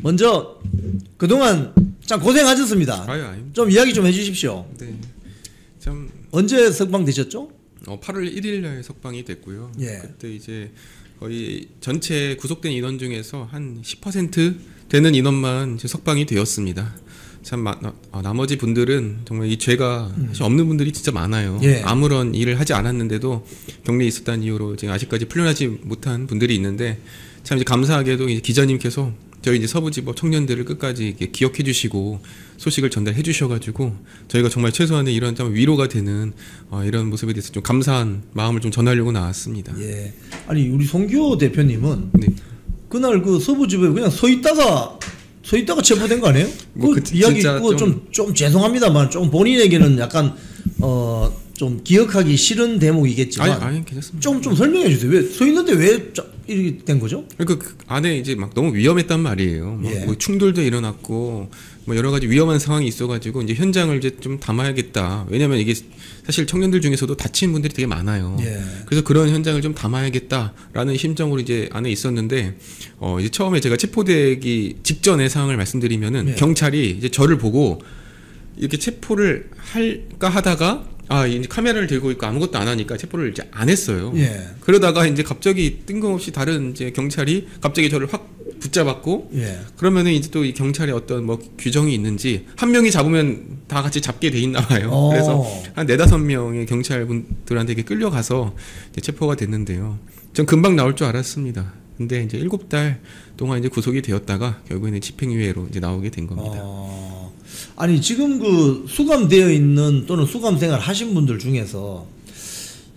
먼저 그동안 참 고생하셨습니다. 아유. 좀 이야기 좀 해주십시오. 네. 참 언제 석방되셨죠? 8월 1일 날 석방이 됐고요. 예. 그때 이제 거의 전체 구속된 인원 중에서 한 10% 되는 인원만 이제 석방이 되었습니다. 참 나머지 분들은 정말 이 죄가 사실 없는 분들이 진짜 많아요. 예. 아무런 일을 하지 않았는데도 격리에 있었다는 이유로 지금 아직까지 풀려나지 못한 분들이 있는데 참 이제 감사하게도 이제 기자님께서 저희 이제 서부지법 청년들을 끝까지 이렇게 기억해 주시고 소식을 전달해 주셔가지고 저희가 정말 최소한의 이런 좀 위로가 되는 이런 모습에 대해서 좀 감사한 마음을 좀 전하려고 나왔습니다. 예. 아니 우리 송기호 대표님은 네. 그날 그 서부지법에 그냥 서 있다가 체포된 거 아니에요? 그 이야기 그거 좀 죄송합니다만 좀 본인에게는 약간 좀 기억하기 싫은 대목이겠지만 아니 괜찮습니다. 좀 설명해 주세요. 왜 서 있는데 왜 이렇게 된 거죠? 그 안에 이제 막 너무 위험했단 말이에요. 예. 뭐 충돌도 일어났고 뭐 여러 가지 위험한 상황이 있어가지고 이제 현장을 이제 좀 담아야겠다. 왜냐하면 이게 사실 청년들 중에서도 다친 분들이 되게 많아요. 예. 그래서 그런 현장을 좀 담아야겠다라는 심정으로 이제 안에 있었는데 이제 처음에 제가 체포되기 직전의 상황을 말씀드리면은 예. 경찰이 이제 저를 보고 이렇게 체포를 할까 하다가 이제 카메라를 들고 있고 아무것도 안 하니까 체포를 이제 안 했어요. 예. 그러다가 이제 갑자기 뜬금없이 다른 이제 경찰이 갑자기 저를 확 붙잡았고, 예. 그러면은 이제 또 이 경찰의 어떤 뭐 규정이 있는지 한 명이 잡으면 다 같이 잡게 돼 있나 봐요. 그래서 한 4-5명의 경찰분들한테 이렇게 끌려가서 이제 체포가 됐는데요. 전 금방 나올 줄 알았습니다. 근데 이제 7달 동안 이제 구속이 되었다가 결국에는 집행유예로 이제 나오게 된 겁니다. 아니 지금 그 수감되어 있는 또는 수감 생활 하신 분들 중에서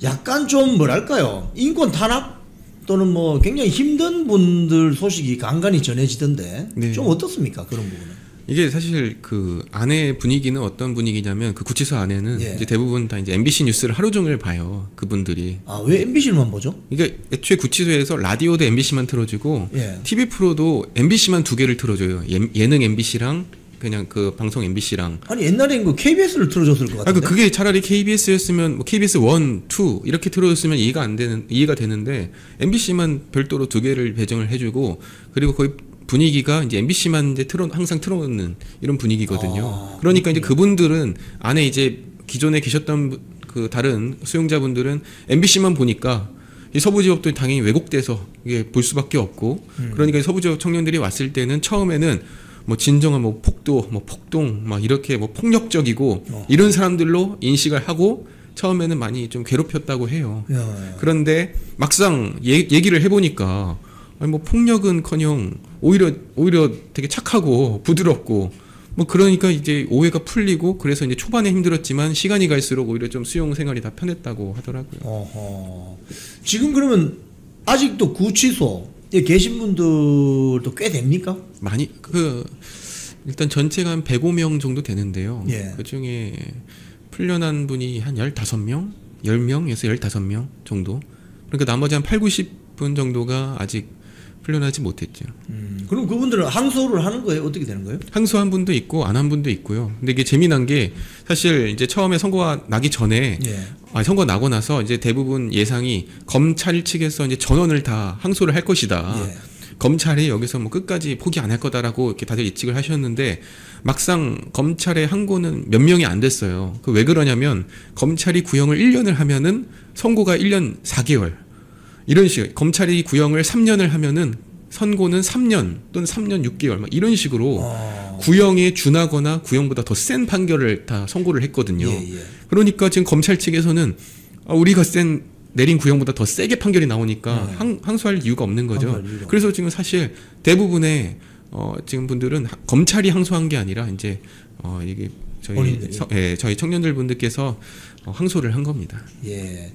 약간 좀 뭐랄까요, 인권 탄압 또는 뭐 굉장히 힘든 분들 소식이 간간히 전해지던데 네. 좀 어떻습니까 그런 부분은? 이게 사실 그 안에 분위기는 어떤 분위기냐면 그 구치소 안에는 예. 이제 대부분 다 이제 MBC 뉴스를 하루 종일 봐요. 그분들이. 왜 MBC만 보죠? 그러니까 애초에 구치소에서 라디오도 MBC만 틀어주고 예. TV 프로도 MBC만 2개를 틀어줘요. 예능 MBC랑 그냥 그 방송 MBC랑. 아니 옛날엔 그 KBS를 틀어줬을 것 같은데. 그게 차라리 KBS였으면 뭐 KBS 1, 2 이렇게 틀어줬으면 이해가 되는데 MBC만 별도로 2개를 배정을 해주고 그리고 거의 분위기가 이제 MBC만 이제 항상 틀어놓는 이런 분위기거든요. 그러니까 이제 그분들은 안에 이제 기존에 계셨던 그 다른 수용자분들은 MBC만 보니까 이 서부지법도 당연히 왜곡돼서 이게 볼 수밖에 없고 그러니까 서부지법 청년들이 왔을 때는 처음에는 뭐 진정한 뭐 폭도, 뭐 폭동, 막 이렇게 뭐 폭력적이고 이런 사람들로 인식을 하고 처음에는 많이 좀 괴롭혔다고 해요. 그런데 막상 얘기를 해보니까 아니 뭐 폭력은커녕 오히려 되게 착하고 부드럽고 뭐 그러니까 이제 오해가 풀리고 그래서 이제 초반에 힘들었지만 시간이 갈수록 오히려 좀 수용 생활이 다 편했다고 하더라고요. 지금 그러면 아직도 구치소에 계신 분들도 꽤 됩니까? 많이 일단 전체가 한 105명 정도 되는데요. 예. 그 중에 풀려난 분이 한 15명, 10명에서 15명 정도. 그러니까 나머지 한 80분 정도가 아직 풀려나지 못했죠. 그럼 그분들은 항소를 하는 거예요? 어떻게 되는 거예요? 항소한 분도 있고 안 한 분도 있고요. 근데 이게 재미난 게 사실 이제 처음에 선고가 나기 전에 선고 나고 나서 이제 대부분 예상이 검찰 측에서 이제 전원을 다 항소를 할 것이다. 검찰이 여기서 뭐 끝까지 포기 안 할 거다라고 이렇게 다들 예측을 하셨는데 막상 검찰의 항고는 몇 명이 안 됐어요. 그 왜 그러냐면 검찰이 구형을 1년을 하면은 선고가 1년 4개월 이런 식으로 검찰이 구형을 3년을 하면은 선고는 3년 또는 3년 6개월 막 이런 식으로 구형에 준하거나 구형보다 더 센 판결을 다 선고를 했거든요. 그러니까 지금 검찰 측에서는 우리가 내린 구형보다 더 세게 판결이 나오니까 항소할 이유가 없는 거죠. 그래서 지금 사실 대부분의 지금 분들은 검찰이 항소한 게 아니라 이제 이게 저희 청년들 분들께서 항소를 한 겁니다. 네.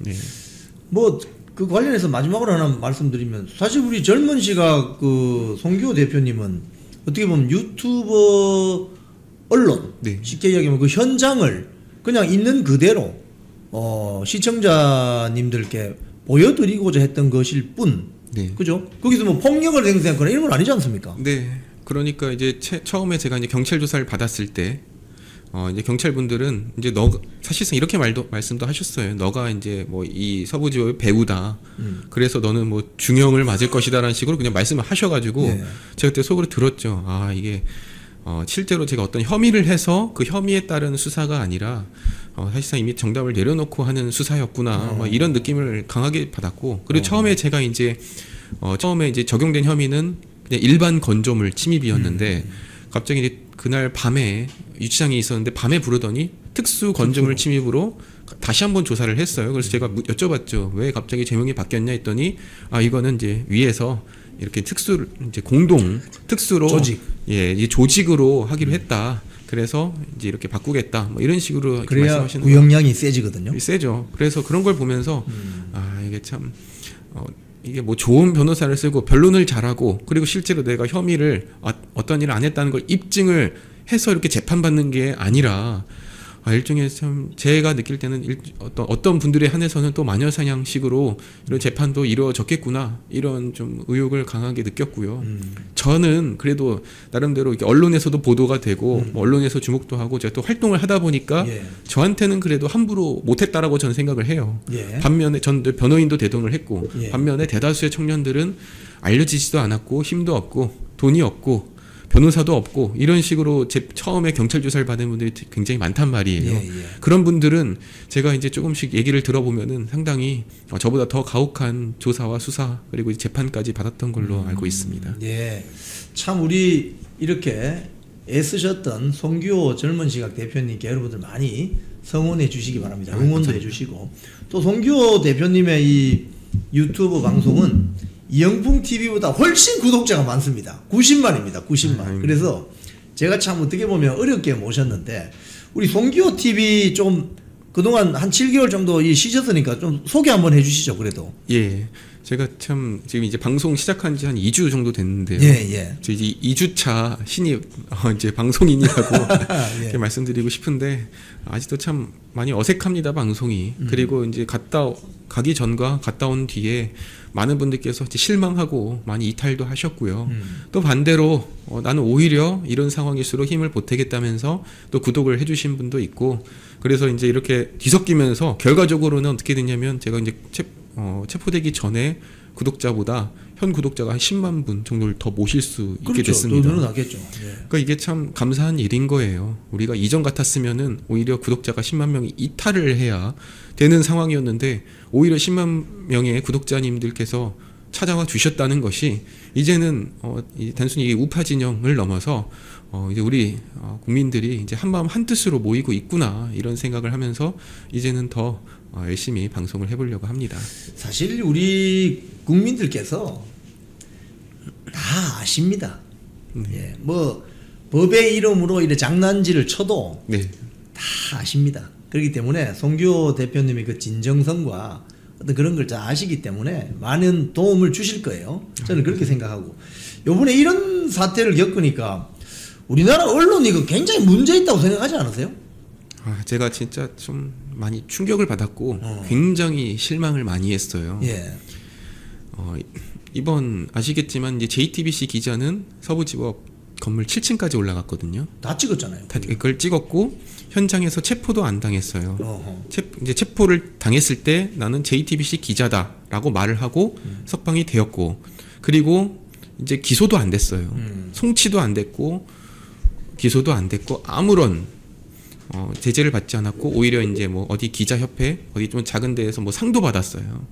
뭐 그 관련해서 마지막으로 하나 말씀드리면 사실 우리 젊은 시각 그 송기호 대표님은 어떻게 보면 유튜버 언론 쉽게 이야기하면 그 현장을 그냥 있는 그대로 시청자님들께 보여드리고자 했던 것일 뿐, 그죠? 거기서 뭐 폭력을 행사하거나 이런 건 아니지 않습니까? 네. 그러니까 이제 처음에 제가 이제 경찰 조사를 받았을 때 이제 경찰분들은 이제 사실상 이렇게 말씀도 하셨어요. 너가 이제 뭐 이 서부지법의 배우다. 그래서 너는 뭐 중형을 맞을 것이다라는 식으로 그냥 말씀을 하셔가지고 네. 제가 그때 속으로 들었죠. 아 이게 실제로 제가 어떤 혐의를 해서 그 혐의에 따른 수사가 아니라 사실상 이미 정답을 내려놓고 하는 수사였구나. 뭐 이런 느낌을 강하게 받았고 그리고 처음에 제가 이제 처음에 이제 적용된 혐의는 그냥 일반 건조물 침입이었는데 갑자기 이제 그날 밤에 유치장에 있었는데 밤에 부르더니 특수 건조물 침입으로 다시 한번 조사를 했어요. 그래서 제가 여쭤봤죠. 왜 갑자기 제목이 바뀌었냐 했더니 아 이거는 이제 위에서 이렇게 이제 공동 특수로 조직 이 조직으로 하기로 했다. 그래서 이제 이렇게 바꾸겠다. 뭐 이런 식으로 그래야 말씀하시는 구형량이 세지거든요. 세죠. 그래서 그런 걸 보면서 아 이게 참 이게 뭐 좋은 변호사를 쓰고 변론을 잘하고 그리고 실제로 내가 혐의를 어떤 일을 안 했다는 걸 입증을 해서 이렇게 재판받는 게 아니라 일종의 참 제가 느낄 때는 어떤 분들에 한해서는 또 마녀사냥식으로 이런 재판도 이루어졌겠구나 이런 좀 의혹을 강하게 느꼈고요. 저는 그래도 나름대로 이렇게 언론에서도 보도가 되고 뭐 언론에서 주목도 하고 제가 또 활동을 하다 보니까 저한테는 그래도 함부로 못했다라고 저는 생각을 해요. 반면에 전 변호인도 대동을 했고 반면에 대다수의 청년들은 알려지지도 않았고 힘도 없고 돈이 없고 변호사도 없고 이런 식으로 처음에 경찰 조사를 받은 분들이 굉장히 많단 말이에요. 그런 분들은 제가 이제 조금씩 얘기를 들어보면은 상당히 저보다 더 가혹한 조사와 수사 그리고 재판까지 받았던 걸로 알고 있습니다. 예, 참 우리 이렇게 애쓰셨던 송규호 젊은 시각 대표님께 여러분들 많이 성원해 주시기 바랍니다. 응원도 해주시고 또 송규호 대표님의 이 유튜브 방송은 이영풍 TV보다 훨씬 구독자가 많습니다. 90만입니다. 90만. 그래서 제가 참 어떻게 보면 어렵게 모셨는데 우리 송규호 TV 좀 그동안 한 7개월 정도 쉬셨으니까 좀 소개 한번 해주시죠. 그래도. 예. 제가 참 지금 이제 방송 시작한 지 한 2주 정도 됐는데요. 저 이제 2주차 신입 이제 방송인이라고 이렇게 말씀드리고 싶은데 아직도 참 많이 어색합니다. 방송이. 그리고 이제 가기 전과 갔다 온 뒤에 많은 분들께서 이제 실망하고 많이 이탈도 하셨고요. 또 반대로 나는 오히려 이런 상황일수록 힘을 보태겠다면서 또 구독을 해주신 분도 있고 그래서 이제 이렇게 뒤섞이면서 결과적으로는 어떻게 됐냐면 제가 이제 체포되기 전에 구독자보다 현 구독자가 한 10만 분 정도를 더 모실 수 있게 됐습니다. 늘어나겠죠. 그러니까 이게 참 감사한 일인 거예요. 우리가 이전 같았으면은 오히려 구독자가 10만 명이 이탈을 해야 되는 상황이었는데 오히려 10만 명의 구독자님들께서 찾아와 주셨다는 것이 이제는 단순히 우파 진영을 넘어서 이제 우리 국민들이 이제 한마음 한뜻으로 모이고 있구나 이런 생각을 하면서 이제는 더 열심히 방송을 해보려고 합니다. 사실 우리 국민들께서 다 아십니다. 예, 뭐 법의 이름으로 이렇게 장난질을 쳐도 다 아십니다. 그렇기 때문에 송규호 대표님의 그 진정성과 어떤 그런 걸 잘 아시기 때문에 많은 도움을 주실 거예요. 저는 그렇게 생각하고 요번에 이런 사태를 겪으니까 우리나라 언론이 그 굉장히 문제 있다고 생각하지 않으세요? 제가 진짜 좀 많이 충격을 받았고 굉장히 실망을 많이 했어요. 이번 아시겠지만 이제 JTBC 기자는 서부지법 건물 7층까지 올라갔거든요. 다 찍었잖아요. 그걸 찍었고 현장에서 체포도 안 당했어요. 이제 체포를 당했을 때 나는 JTBC 기자다라고 말을 하고 석방이 되었고 그리고 이제 기소도 안 됐어요. 송치도 안 됐고 기소도 안 됐고 아무런 제재를 받지 않았고 오히려 이제 뭐 어디 기자협회 어디 좀 작은 데에서 뭐 상도 받았어요.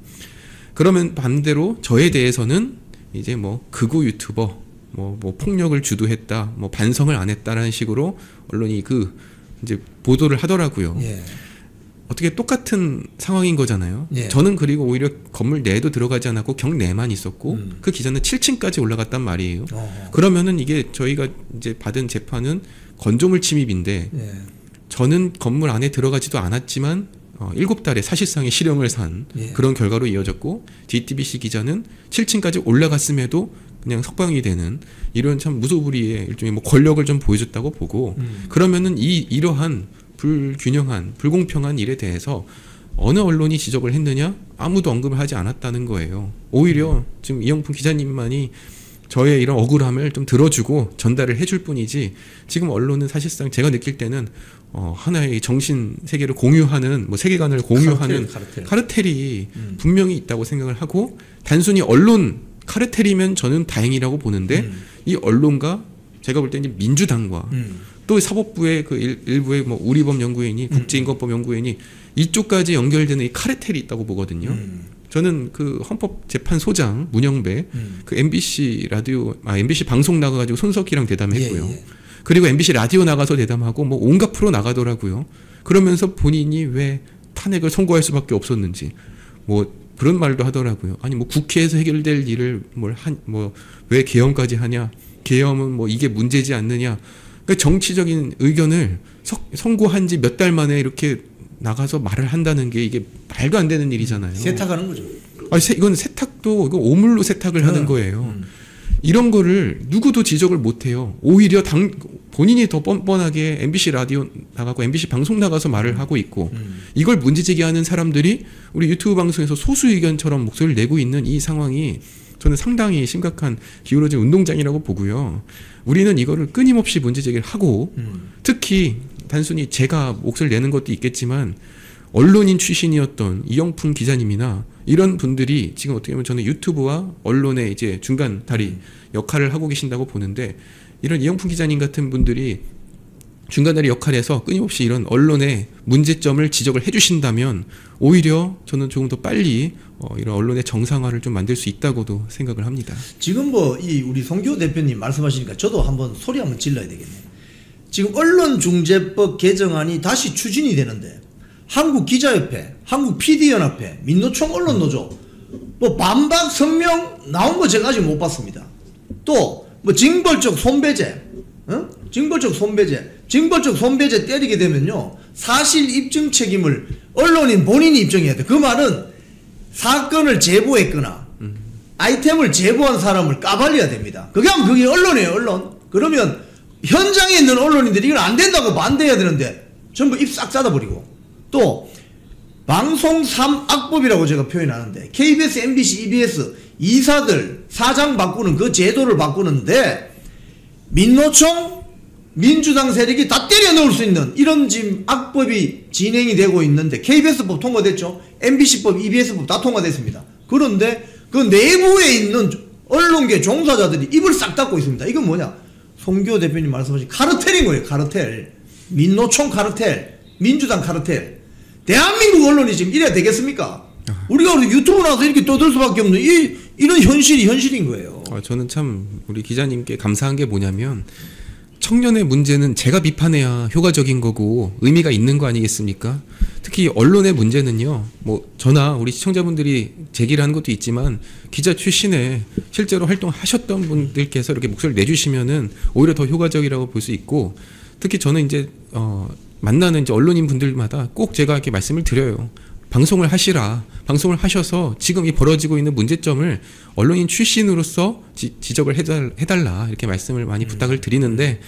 그러면 반대로 저에 대해서는 이제 뭐 극우 유튜버 뭐 폭력을 주도했다 뭐 반성을 안 했다라는 식으로 언론이 이제 보도를 하더라고요. 어떻게 똑같은 상황인 거잖아요. 저는 그리고 오히려 건물 내에도 들어가지 않았고 경내만 있었고 그 기자는 7층까지 올라갔단 말이에요. 그러면은 이게 저희가 이제 받은 재판은 건조물 침입인데 저는 건물 안에 들어가지도 않았지만 7달의 사실상의 실형을 산 그런 결과로 이어졌고 JTBC 기자는 7층까지 올라갔음에도 그냥 석방이 되는 이런 참 무소불위의 일종의 뭐 권력을 좀 보여줬다고 보고 그러면은 이러한 불균형한 불공평한 일에 대해서 어느 언론이 지적을 했느냐 아무도 언급을 하지 않았다는 거예요. 오히려 지금 이영풍 기자님만이 저의 이런 억울함을 좀 들어주고 전달을 해줄 뿐이지 지금 언론은 사실상 제가 느낄 때는 하나의 정신 세계를 공유하는 뭐 세계관을 공유하는 카르텔이 분명히 있다고 생각을 하고 단순히 언론 카르텔이면 저는 다행이라고 보는데 이 언론과 제가 볼 때는 민주당과 또 사법부의 그 일부의 뭐 우리법 연구원이 국제인권법 연구원이 이쪽까지 연결되는 이 카르텔이 있다고 보거든요. 저는 그 헌법재판소장 문영배 그 MBC 라디오 MBC 방송 나가가지고 손석희랑 대담했고요. 예. 그리고 MBC 라디오 나가서 대담하고 뭐 온갖 프로 나가더라고요. 그러면서 본인이 왜 탄핵을 선고할 수밖에 없었는지 뭐 그런 말도 하더라고요. 아니 뭐 국회에서 해결될 일을 왜 계엄까지 하냐? 계엄은 뭐 이게 문제지 않느냐? 그러니까 정치적인 의견을 선고한 지 몇 달 만에 이렇게 나가서 말을 한다는 게 이게 말도 안 되는 일이잖아요. 세탁하는 거죠. 이건 세탁도 이거 오물로 세탁을 하는 거예요. 이런 거를 누구도 지적을 못 해요. 오히려 본인이 더 뻔뻔하게 MBC 라디오 나가고 MBC 방송 나가서 말을 하고 있고 이걸 문제제기하는 사람들이 우리 유튜브 방송에서 소수 의견처럼 목소리를 내고 있는 이 상황이 저는 상당히 심각한 기울어진 운동장이라고 보고요. 우리는 이거를 끊임없이 문제제기를 하고 특히 단순히 제가 목소리를 내는 것도 있겠지만 언론인 출신이었던 이영풍 기자님이나 이런 분들이 지금 어떻게 보면 저는 유튜브와 언론의 이제 중간 다리 역할을 하고 계신다고 보는데 이런 이영풍 기자님 같은 분들이 중간 다리 역할에서 끊임없이 이런 언론의 문제점을 지적을 해주신다면 오히려 저는 조금 더 빨리 이런 언론의 정상화를 좀 만들 수 있다고도 생각을 합니다. 지금 뭐 우리 송기호 대표님 말씀하시니까 저도 한번 소리 한번 질러야 되겠네요. 지금 언론중재법 개정안이 다시 추진이 되는데 한국기자협회, 한국PD연합회, 민노총 언론노조 뭐 반박 성명 나온 거 제가 아직 못 봤습니다. 또 뭐 징벌적 손배제, 징벌적 손배제 때리게 되면요 사실 입증 책임을 언론인 본인이 입증해야 돼. 그 말은 사건을 제보했거나 아이템을 제보한 사람을 까발려야 됩니다. 그게 언론이에요, 언론. 그러면 현장에 있는 언론인들이 이건 안 된다고 반대해야 되는데 전부 입 싹 닫아버리고 또 방송 3악법이라고 제가 표현하는데 KBS, MBC, EBS 이사들 사장 바꾸는 그 제도를 바꾸는데 민노총 민주당 세력이 다 때려 넣을 수 있는 이런 지금 악법이 진행이 되고 있는데 KBS법 통과됐죠. MBC법, EBS법 다 통과됐습니다. 그런데 그 내부에 있는 언론계 종사자들이 입을 싹 닫고 있습니다. 이건 뭐냐? 송기호 대표님 말씀하신 카르텔인 거예요. 카르텔. 민노총 카르텔. 민주당 카르텔. 대한민국 언론이 지금 이래야 되겠습니까? 우리가 유튜브 나와서 이렇게 떠들 수밖에 없는 이런 현실인 거예요. 저는 참 우리 기자님께 감사한 게 뭐냐면 청년의 문제는 제가 비판해야 효과적인 거고 의미가 있는 거 아니겠습니까? 특히 언론의 문제는요. 뭐 저나 우리 시청자분들이 제기를 하는 것도 있지만 기자 출신에 실제로 활동하셨던 분들께서 이렇게 목소리를 내주시면은 오히려 더 효과적이라고 볼 수 있고 특히 저는 이제 만나는 이제 언론인 분들마다 꼭 제가 이렇게 말씀을 드려요. 방송을 하시라. 방송을 하셔서 지금 이 벌어지고 있는 문제점을 언론인 출신으로서 지적을 해달라. 이렇게 말씀을 많이 부탁을 드리는데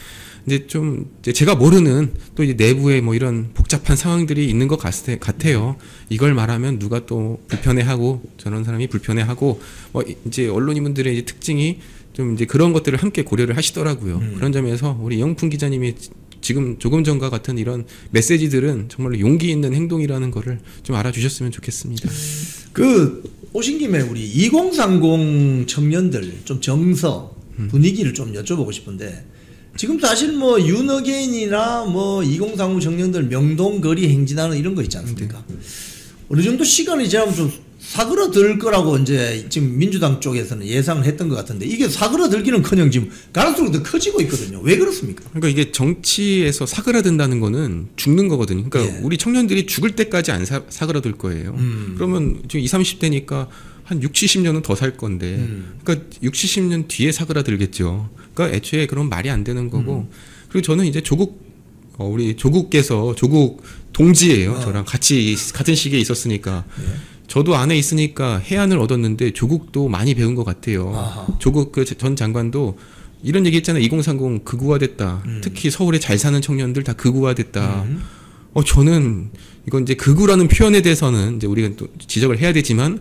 이제 좀 제가 모르는 또 이제 내부에 뭐 이런 복잡한 상황들이 있는 것 같아요. 이걸 말하면 누가 또 불편해하고 저런 사람이 불편해하고 뭐 이제 언론인분들의 이제 특징이 좀 이제 그런 것들을 함께 고려를 하시더라고요. 그런 점에서 우리 이영풍 기자님이 지금 조금 전과 같은 이런 메시지들은 정말로 용기 있는 행동이라는 거를 좀 알아주셨으면 좋겠습니다. 오신 김에 우리 2030 청년들 좀 정서 분위기를 좀 여쭤보고 싶은데 지금 사실 뭐 윤어게인이나 뭐 2030 청년들 명동거리 행진하는 이런 거 있지 않습니까? 네. 어느 정도 시간이 지나면 좀 사그러들 거라고 이제 지금 민주당 쪽에서는 예상을 했던 것 같은데 이게 사그러들기는커녕 지금 갈수록 더 커지고 있거든요. 왜 그렇습니까? 그러니까 이게 정치에서 사그라든다는 거는 죽는 거거든요. 그러니까 우리 청년들이 죽을 때까지 안 사그라들 거예요. 그러면 지금 20, 30대니까 한 60, 70년은 더 살 건데 그러니까 60, 70년 뒤에 사그라들겠죠. 그러니까 애초에 그런 말이 안 되는 거고 그리고 저는 이제 우리 조국 동지예요. 저랑 같은 시기에 있었으니까 저도 안에 있으니까 해안을 얻었는데 조국도 많이 배운 것 같아요. 아하. 조국 전 장관도 이런 얘기 했잖아요. 2030 극우화됐다. 특히 서울에 잘 사는 청년들 다 극우화됐다. 저는 이건 이제 극우라는 표현에 대해서는 이제 우리가 또 지적을 해야 되지만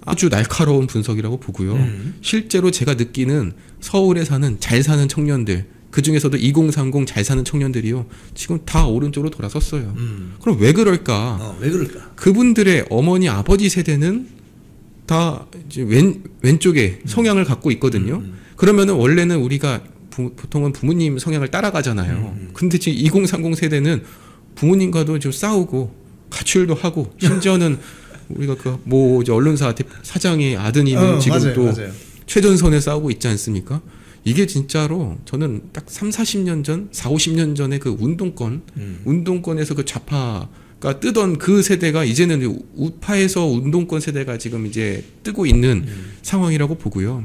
아주 날카로운 분석이라고 보고요. 실제로 제가 느끼는 서울에 잘 사는 청년들 그 중에서도 2030 잘 사는 청년들이요. 지금 다 오른쪽으로 돌아섰어요. 그럼 왜 그럴까? 왜 그럴까? 그분들의 어머니, 아버지 세대는 다 이제 왼쪽에 성향을 갖고 있거든요. 그러면은 원래는 우리가 보통은 부모님 성향을 따라가잖아요. 근데 지금 2030 세대는 부모님과도 좀 싸우고 가출도 하고 심지어는 우리가 언론사 사장의 아드님은 지금 맞아요, 또 맞아요. 최전선에 싸우고 있지 않습니까? 이게 진짜로 저는 딱 30-40년 전, 40-50년 전에 그 운동권에서 그 좌파가 뜨던 그 세대가 이제는 우파에서 운동권 세대가 지금 이제 뜨고 있는 상황이라고 보고요.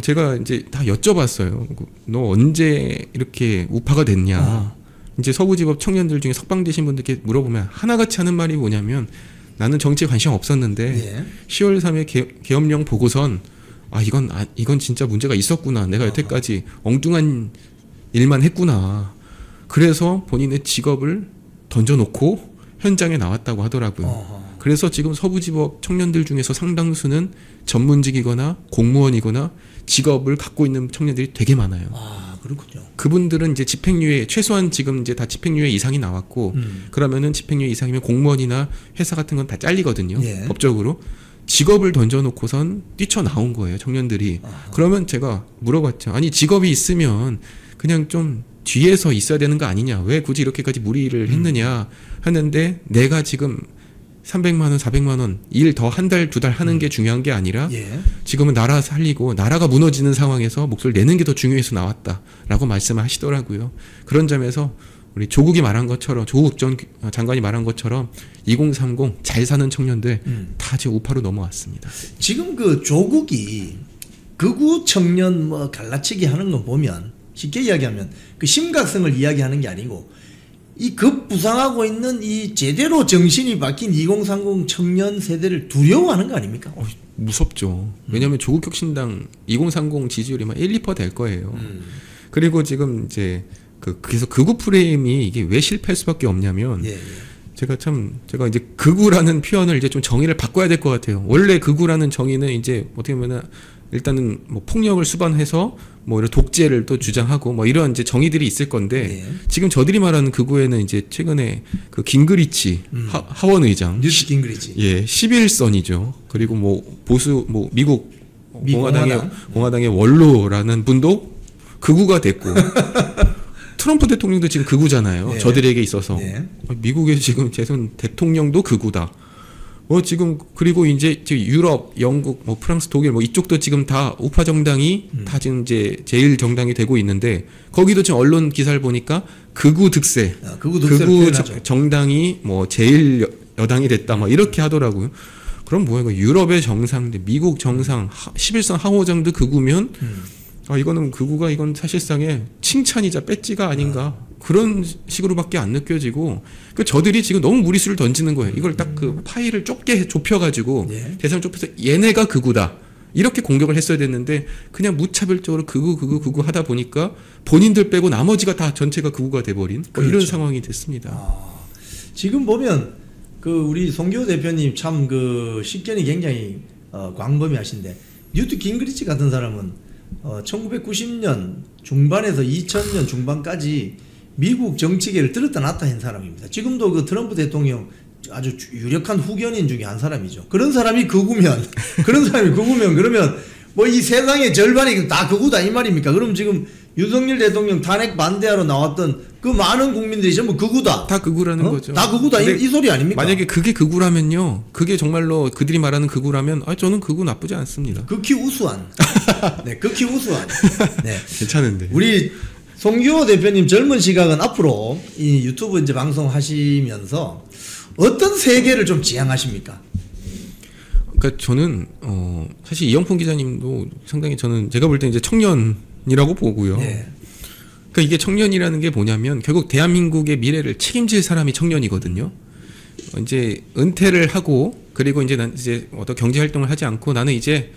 제가 이제 다 여쭤봤어요. 너 언제 이렇게 우파가 됐냐? 이제 서부지법 청년들 중에 석방되신 분들께 물어보면 하나같이 하는 말이 뭐냐면 나는 정치에 관심 없었는데 10월 3일 계엄령 보고선 이건 진짜 문제가 있었구나. 내가 여태까지 엉뚱한 일만 했구나. 그래서 본인의 직업을 던져놓고 현장에 나왔다고 하더라고요. 그래서 지금 서부지법 청년들 중에서 상당수는 전문직이거나 공무원이거나 직업을 갖고 있는 청년들이 되게 많아요. 그렇군요. 그분들은 이제 집행유예 최소한 지금 이제 다 집행유예 이상이 나왔고 그러면은 집행유예 이상이면 공무원이나 회사 같은 건 다 잘리거든요. 법적으로. 직업을 던져놓고선 뛰쳐나온 거예요, 청년들이. 그러면 제가 물어봤죠. 아니, 직업이 있으면 그냥 좀 뒤에서 있어야 되는 거 아니냐. 왜 굳이 이렇게까지 무리를 했느냐 하는데 내가 지금 300만 원, 400만 원 일 더 한 달, 두 달 하는 게 중요한 게 아니라 지금은 나라 살리고 나라가 무너지는 상황에서 목소리를 내는 게 더 중요해서 나왔다라고 말씀을 하시더라고요. 그런 점에서 우리 조국 전 장관이 말한 것처럼 2030 잘 사는 청년들 다 지금 우파로 넘어왔습니다. 지금 그 조국이 극우 청년 갈라치기 하는 거 보면 쉽게 이야기하면 그 심각성을 이야기하는 게 아니고 이 급부상하고 있는 이 제대로 정신이 박힌 2030 청년 세대를 두려워하는 거 아닙니까? 무섭죠. 왜냐하면 조국혁신당 2030 지지율이 막 1~2% 될 거예요. 그리고 지금 이제 그래서 극우 프레임이 이게 왜 실패할 수밖에 없냐면 제가 이제 극우라는 표현을 이제 좀 정의를 바꿔야 될 것 같아요. 원래 극우라는 정의는 이제 어떻게 보면 일단은 뭐 폭력을 수반해서 뭐 이런 독재를 또 주장하고 뭐 이런 이제 정의들이 있을 건데 지금 저들이 말하는 극우에는 이제 최근에 그 깅그리치 하원 의장 뉴스 깅그리치 11선이죠. 그리고 뭐 보수 미국 공화당의 원로라는 분도 극우가 됐고 트럼프 대통령도 지금 극우잖아요. 저들에게 있어서 미국의 지금 재선 대통령도 극우다. 지금 그리고 이제 유럽, 영국, 프랑스, 독일 이쪽도 지금 다 우파 정당이 다 지금 이제 제일 정당이 되고 있는데 거기도 지금 언론 기사를 보니까 극우 득세, 극우 정당이 제일 여당이 됐다 이렇게 하더라고요. 그럼 뭐야? 유럽의 정상, 미국 정상, 11선 하원장도 극우면 이거는 극우가 이건 사실상의 칭찬이자 배지가 아닌가 그런 식으로밖에 안 느껴지고 저들이 지금 너무 무리수를 던지는 거예요. 이걸 딱 그 파일을 좁혀가지고 대상을 좁혀서 얘네가 극우다 이렇게 공격을 했어야 됐는데 그냥 무차별적으로 극우 하다 보니까 본인들 빼고 나머지가 다 전체가 극우가 돼버린 그렇죠. 이런 상황이 됐습니다. 지금 보면 우리 송기호 대표님 참 식견이 굉장히 광범위하신데 뉴트 깅그리치 같은 사람은 1990년 중반에서 2000년 중반까지 미국 정치계를 들었다 놨다 한 사람입니다. 지금도 그 트럼프 대통령 아주 유력한 후견인 중에 한 사람이죠. 그런 사람이 극우면 그러면 이 세상의 절반이 다 극우다 이 말입니까? 그럼 지금 윤석열 대통령 탄핵 반대하러 나왔던 그 많은 국민들이 전부 극우다. 다 극우라는 거죠. 다 극우다 이 소리 아닙니까? 만약에 그게 극우라면요. 그게 정말로 그들이 말하는 극우라면 저는 극우 나쁘지 않습니다. 극히 우수한. 극히 우수한. 괜찮은데. 우리 송기호 대표님 젊은 시각은 앞으로 이 유튜브 이제 방송하시면서 어떤 세계를 좀 지향하십니까? 그러니까 저는 사실 이영풍 기자님도 상당히 제가 볼 때 이제 청년이라고 보고요. 그러니까 이게 청년이라는 게 뭐냐면 결국 대한민국의 미래를 책임질 사람이 청년이거든요. 이제 은퇴를 하고 그리고 이제 난 이제 어떤 경제 활동을 하지 않고 나는 이제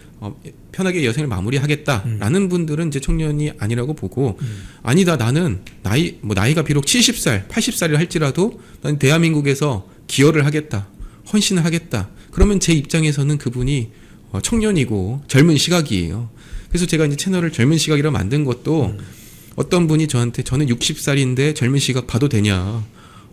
편하게 여생을 마무리하겠다라는 분들은 이제 청년이 아니라고 보고 아니다 나는 나이가 비록 70살, 80살이라 할지라도 난 대한민국에서 기여를 하겠다, 헌신을 하겠다. 그러면 제 입장에서는 그분이 청년이고 젊은 시각이에요. 그래서 제가 이제 채널을 젊은 시각이라 만든 것도 어떤 분이 저한테 저는 60살인데 젊은 시각 봐도 되냐.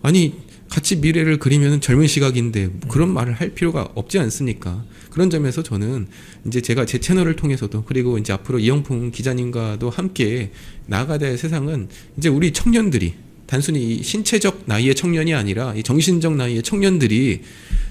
아니 같이 미래를 그리면 젊은 시각인데 그런 말을 할 필요가 없지 않습니까? 그런 점에서 저는 이제 제가 제 채널을 통해서도 그리고 이제 앞으로 이영풍 기자님과도 함께 나아가야 될 세상은 이제 우리 청년들이 단순히 이 신체적 나이의 청년이 아니라 이 정신적 나이의 청년들이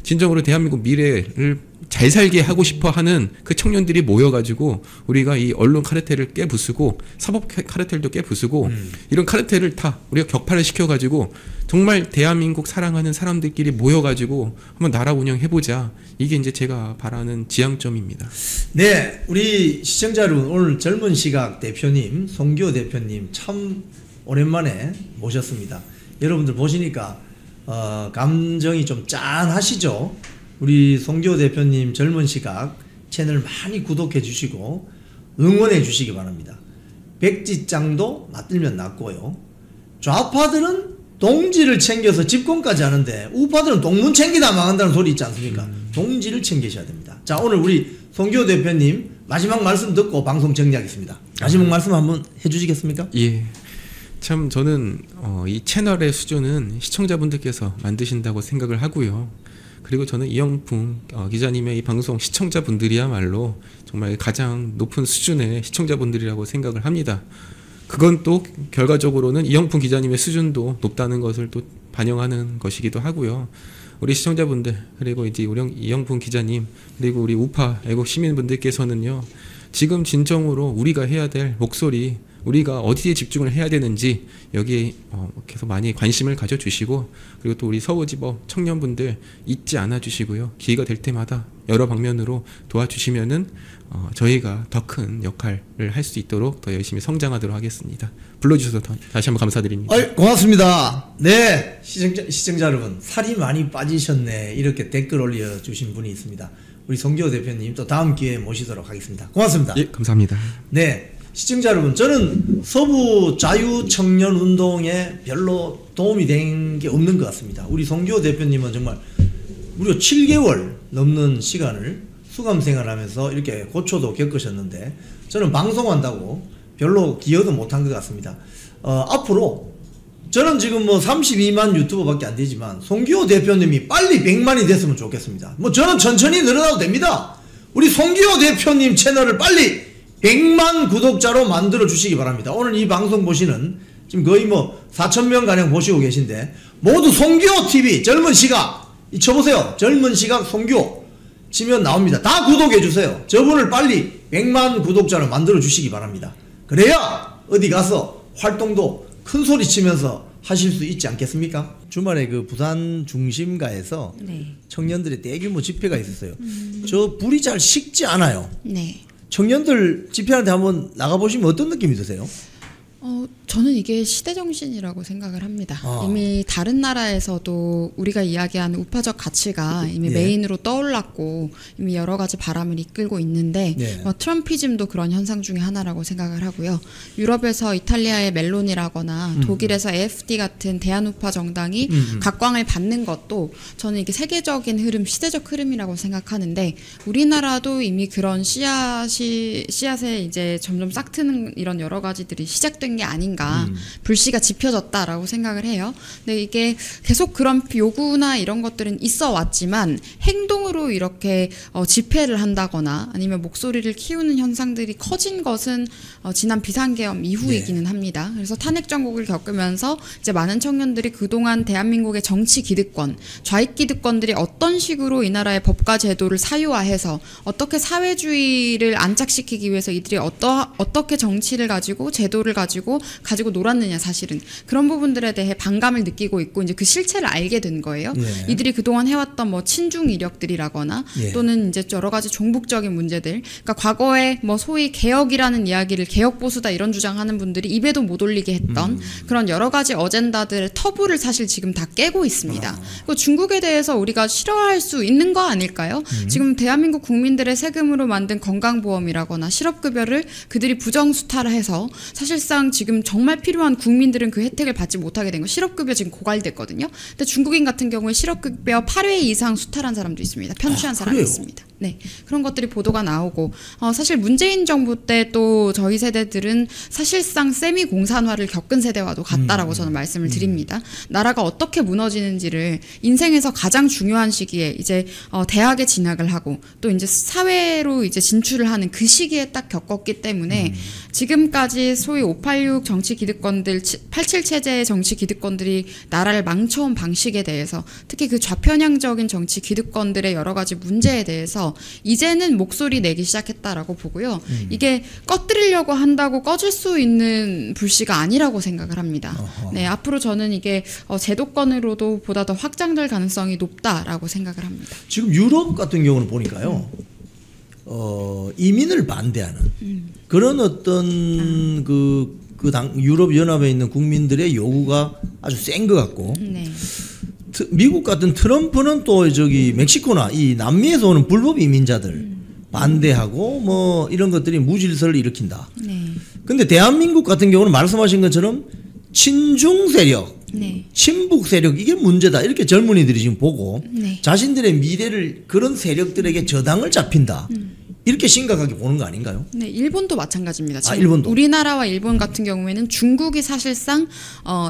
진정으로 대한민국 미래를 잘 살게 하고 싶어 하는 그 청년들이 모여가지고 우리가 이 언론 카르텔을 깨부수고 사법 카르텔도 깨부수고 이런 카르텔을 다 우리가 격파를 시켜가지고 정말 대한민국 사랑하는 사람들끼리 모여가지고 한번 나라 운영해보자. 이게 이제 제가 바라는 지향점입니다. 네, 우리 시청자 여러분, 오늘 젊은 시각 대표님, 송기호 대표님 참 오랜만에 모셨습니다. 여러분들 보시니까 감정이 좀 짠하시죠? 우리 송기호 대표님 젊은 시각 채널 많이 구독해 주시고 응원해 주시기 바랍니다. 백지장도 맞들면 낫고요. 좌파들은 동지를 챙겨서 집권까지 하는데 우파들은 동문 챙기다 망한다는 소리 있지 않습니까? 동지를 챙기셔야 됩니다. 자, 오늘 우리 송기호 대표님 마지막 말씀 듣고 방송 정리하겠습니다. 마지막 말씀 한번 해주시겠습니까? 예. 참 저는 이 채널의 수준은 시청자분들께서 만드신다고 생각을 하고요. 그리고 저는 이영풍 기자님의 이 방송 시청자분들이야말로 정말 가장 높은 수준의 시청자분들이라고 생각을 합니다. 그건 또 결과적으로는 이영풍 기자님의 수준도 높다는 것을 또 반영하는 것이기도 하고요. 우리 시청자분들 그리고 이제 우리 이영풍 기자님 그리고 우리 우파 애국 시민분들께서는요. 지금 진정으로 우리가 해야 될 목소리 우리가 어디에 집중을 해야 되는지 여기에 계속 많이 관심을 가져주시고 그리고 또 우리 서울지법 청년분들 잊지 않아 주시고요. 기회가 될 때마다 여러 방면으로 도와주시면은 저희가 더 큰 역할을 할 수 있도록 더 열심히 성장하도록 하겠습니다. 불러주셔서 다시 한번 감사드립니다. 고맙습니다. 네, 시청자 여러분, 살이 많이 빠지셨네 이렇게 댓글 올려주신 분이 있습니다. 우리 송기호 대표님 또 다음 기회에 모시도록 하겠습니다. 고맙습니다. 예, 감사합니다. 네, 시청자 여러분, 저는 서부 자유청년운동에 별로 도움이 된 게 없는 것 같습니다. 우리 송기호 대표님은 정말 무려 7개월 넘는 시간을 수감생활하면서 이렇게 고초도 겪으셨는데 저는 방송한다고 별로 기여도 못한 것 같습니다. 앞으로 저는 지금 뭐 32만 유튜버밖에 안 되지만 송기호 대표님이 빨리 100만이 됐으면 좋겠습니다. 뭐 저는 천천히 늘어나도 됩니다. 우리 송기호 대표님 채널을 빨리 100만 구독자로 만들어 주시기 바랍니다. 오늘 이 방송 보시는 지금 거의 뭐 4,000명 가량 보시고 계신데 모두 송기호 TV 젊은 시각 쳐보세요. 젊은 시각 송기호 치면 나옵니다. 다 구독해 주세요. 저분을 빨리 100만 구독자로 만들어 주시기 바랍니다. 그래야 어디 가서 활동도 큰 소리 치면서 하실 수 있지 않겠습니까? 주말에 그 부산 중심가에서 네. 청년들의 대규모 집회가 있었어요. 저 불이 잘 식지 않아요. 네. 청년들 집회하는데 한번 나가보시면 어떤 느낌이 드세요? 저는 이게 시대정신이라고 생각을 합니다. 이미 다른 나라에서도 우리가 이야기하는 우파적 가치가 이미 메인으로 떠올랐고 이미 여러 가지 바람을 이끌고 있는데 트럼피즘도 그런 현상 중에 하나라고 생각을 하고요. 유럽에서 이탈리아의 멜로니라거나 독일에서 AfD 같은 대한우파 정당이 각광을 받는 것도 저는 이게 세계적인 흐름, 시대적 흐름이라고 생각하는데 우리나라도 이미 그런 씨앗에 이제 점점 싹트는 이런 여러 가지들이 시작된 게 아닌가. 불씨가 지펴졌다라고 생각을 해요. 근데 이게 계속 그런 요구나 이런 것들은 있어 왔지만 행동으로 이렇게 집회를 한다거나 아니면 목소리를 키우는 현상들이 커진 것은 지난 비상계엄 이후이기는 합니다. 그래서 탄핵 정국을 겪으면서 이제 많은 청년들이 그동안 대한민국의 정치 기득권, 좌익 기득권들이 어떤 식으로 이 나라의 법과 제도를 사유화해서 어떻게 사회주의를 안착시키기 위해서 이들이 어떻게 정치를 가지고 제도를 가지고 놀았느냐 사실은 그런 부분들에 대해 반감을 느끼고 있고 이제 그 실체를 알게 된 거예요. 이들이 그동안 해왔던 뭐 친중 이력들이라거나 또는 이제 여러 가지 종북적인 문제들, 그러니까 과거에 뭐 소위 개혁이라는 이야기를 개혁 보수다 이런 주장하는 분들이 입에도 못 올리게 했던 그런 여러 가지 어젠다들의 터부를 사실 지금 다 깨고 있습니다. 그리고 중국에 대해서 우리가 싫어할 수 있는 거 아닐까요? 지금 대한민국 국민들의 세금으로 만든 건강보험이라거나 실업급여를 그들이 부정수탈해서 사실상 지금 정말 필요한 국민들은 그 혜택을 받지 못하게 된 거. 실업급여 지금 고갈됐거든요. 근데 중국인 같은 경우에 실업급여 8회 이상 수탈한 사람도 있습니다. 편취한 사람이 있습니다. 네, 그런 것들이 보도가 나오고 사실 문재인 정부 때 또 저희 세대들은 사실상 세미 공산화를 겪은 세대와도 같다라고 저는 말씀을 드립니다. 나라가 어떻게 무너지는지를 인생에서 가장 중요한 시기에 이제 대학에 진학을 하고 또 이제 사회로 이제 진출을 하는 그 시기에 딱 겪었기 때문에 지금까지 소위 586 정치 기득권들, 87 체제의 정치 기득권들이 나라를 망쳐온 방식에 대해서 특히 그 좌편향적인 정치 기득권들의 여러 가지 문제에 대해서 이제는 목소리 내기 시작했다라고 보고요. 이게 꺼뜨리려고 한다고 꺼질 수 있는 불씨가 아니라고 생각을 합니다. 네, 앞으로 저는 이게 제도권으로도 보다 더 확장될 가능성이 높다라고 생각을 합니다. 지금 유럽 같은 경우는 보니까요. 이민을 반대하는 그런 어떤 유럽 연합에 있는 국민들의 요구가 아주 센 것 같고 네. 미국 같은 트럼프는 또 저기 멕시코나 이 남미에서 오는 불법 이민자들 반대하고 뭐 이런 것들이 무질서를 일으킨다. 네. 근데 대한민국 같은 경우는 말씀하신 것처럼 친중 세력, 네. 친북 세력 이게 문제다 이렇게 젊은이들이 지금 보고 네. 자신들의 미래를 그런 세력들에게 저당을 잡힌다. 이렇게 심각하게 보는 거 아닌가요? 네, 일본도 마찬가지입니다. 지금 일본도. 우리나라와 일본 같은 경우에는 중국이 사실상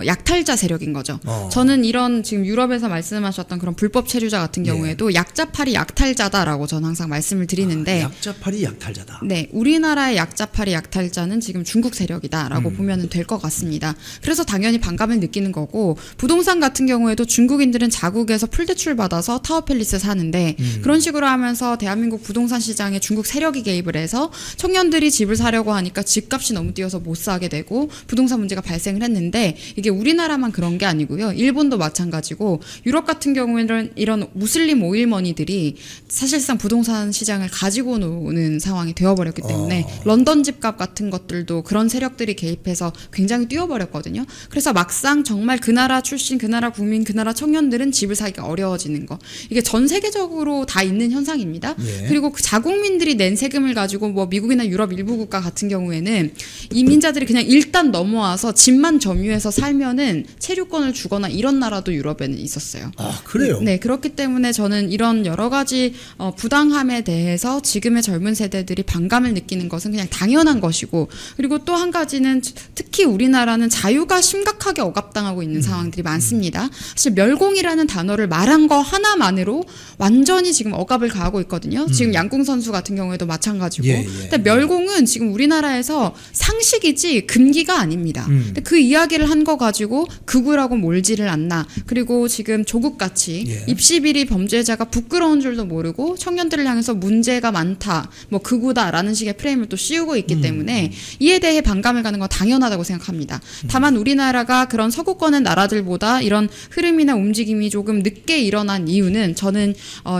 약탈자 세력인 거죠. 저는 이런 지금 유럽에서 말씀하셨던 그런 불법 체류자 같은 경우에도 약자팔이 약탈자다라고 저는 항상 말씀을 드리는데 약자팔이 약탈자다. 네, 우리나라의 약자팔이 약탈자는 지금 중국 세력이다라고 보면 될 것 같습니다. 그래서 당연히 반감을 느끼는 거고 부동산 같은 경우에도 중국인들은 자국에서 풀대출 받아서 타워팰리스 사는데 그런 식으로 하면서 대한민국 부동산 시장에 중국 세력이 개입을 해서 청년들이 집을 사려고 하니까 집값이 너무 뛰어서 못 사게 되고 부동산 문제가 발생을 했는데 이게 우리나라만 그런 게 아니고요. 일본도 마찬가지고 유럽 같은 경우에는 이런 무슬림 오일머니들이 사실상 부동산 시장을 가지고 노는 상황이 되어버렸기 때문에 런던 집값 같은 것들도 그런 세력들이 개입해서 굉장히 뛰어버렸거든요. 그래서 막상 정말 그 나라 출신, 그 나라 국민, 그 나라 청년들은 집을 사기가 어려워지는 거. 이게 전 세계적으로 다 있는 현상입니다. 예. 그리고 그 자국민들이 낸 세금을 가지고 뭐 미국이나 유럽 일부 국가 같은 경우에는 이민자들이 그냥 일단 넘어와서 집만 점유해서 살면은 체류권을 주거나 이런 나라도 유럽에는 있었어요. 아, 그래요? 네, 그렇기 때문에 저는 이런 여러 가지 부당함에 대해서 지금의 젊은 세대들이 반감을 느끼는 것은 그냥 당연한 것이고 그리고 또 한 가지는 특히 우리나라는 자유가 심각하게 억압당하고 있는 상황들이 많습니다. 사실 멸공이라는 단어를 말한 거 하나만으로 완전히 지금 억압을 가하고 있거든요. 지금 양궁 선수 같은 경우에도 마찬가지고. 근데 멸공은 지금 우리나라에서 상식이지 금기가 아닙니다. 근데 그 이야기를 한 거 가지고 극우라고 몰지를 않나. 그리고 지금 조국같이 입시비리 범죄자가 부끄러운 줄도 모르고 청년들을 향해서 문제가 많다, 뭐 극우다라는 식의 프레임을 또 씌우고 있기 때문에 이에 대해 반감을 가는 건 당연하다고 생각합니다. 다만 우리나라가 그런 서구권의 나라들보다 이런 흐름이나 움직임이 조금 늦게 일어난 이유는 저는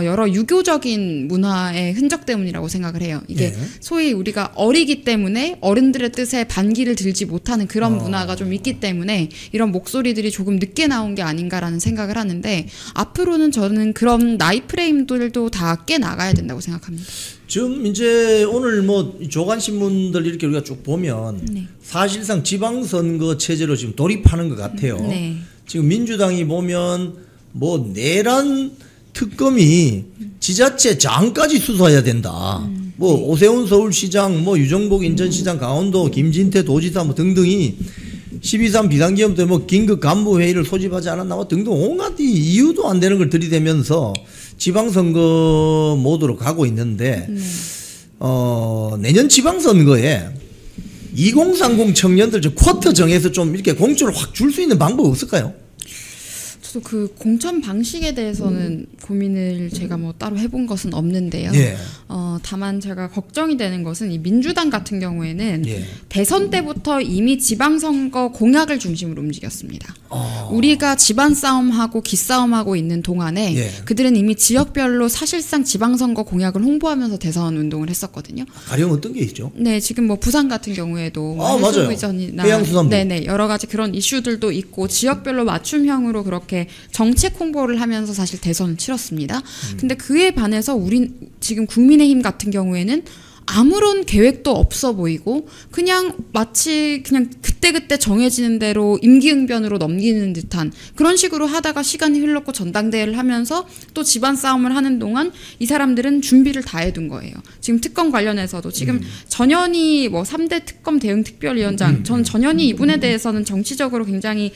여러 유교적인 문화의 흔적 때문이라고 생각을 해요. 이게 소위 우리가 어리기 때문에 어른들의 뜻에 반기를 들지 못하는 그런 문화가 좀 있기 때문에 이런 목소리들이 조금 늦게 나온 게 아닌가라는 생각을 하는데 앞으로는 저는 그런 나이 프레임들도 다 깨 나가야 된다고 생각합니다. 지금 이제 오늘 뭐 조간 신문들 이렇게 우리가 쭉 보면 사실상 지방선거 체제로 지금 돌입하는 것 같아요. 네. 지금 민주당이 보면 뭐 내란 특검이 지자체 장까지 수사해야 된다. 뭐 오세훈 서울시장, 뭐 유정복 인천시장, 강원도 김진태 도지사 뭐 등등이 12.3 비상기업 때 뭐 긴급 간부회의를 소집하지 않았나 뭐 등등 온갖 이유도 안 되는 걸 들이대면서 지방선거 모드로 가고 있는데 내년 지방선거에 2030 청년들 좀 쿼터 정해서 좀 이렇게 공천을 확 줄 수 있는 방법 없을까요? 저도 그 공천 방식에 대해서는 고민을 제가 뭐 따로 해본 것은 없는데요. 다만 제가 걱정이 되는 것은 이 민주당 같은 경우에는 대선 때부터 이미 지방선거 공약을 중심으로 움직였습니다. 우리가 집안 싸움하고 기싸움하고 있는 동안에 그들은 이미 지역별로 사실상 지방선거 공약을 홍보하면서 대선 운동을 했었거든요. 가령 어떤 게 있죠? 네, 지금 뭐 부산 같은 경우에도 해수부전이나 해양수산부. 네네 여러 가지 그런 이슈들도 있고 지역별로 맞춤형으로 그렇게 정책 홍보를 하면서 사실 대선을 치렀습니다. 근데 그에 반해서 지금 국민의힘 같은 경우에는 아무런 계획도 없어 보이고 그냥 마치 그냥 그때그때 정해지는 대로 임기응변으로 넘기는 듯한 그런 식으로 하다가 시간이 흘렀고 전당대회를 하면서 또 집안 싸움을 하는 동안 이 사람들은 준비를 다 해둔 거예요. 지금 특검 관련해서도 지금 전현희 뭐 3대 특검 대응 특별위원장 전 전현희 이분에 대해서는 정치적으로 굉장히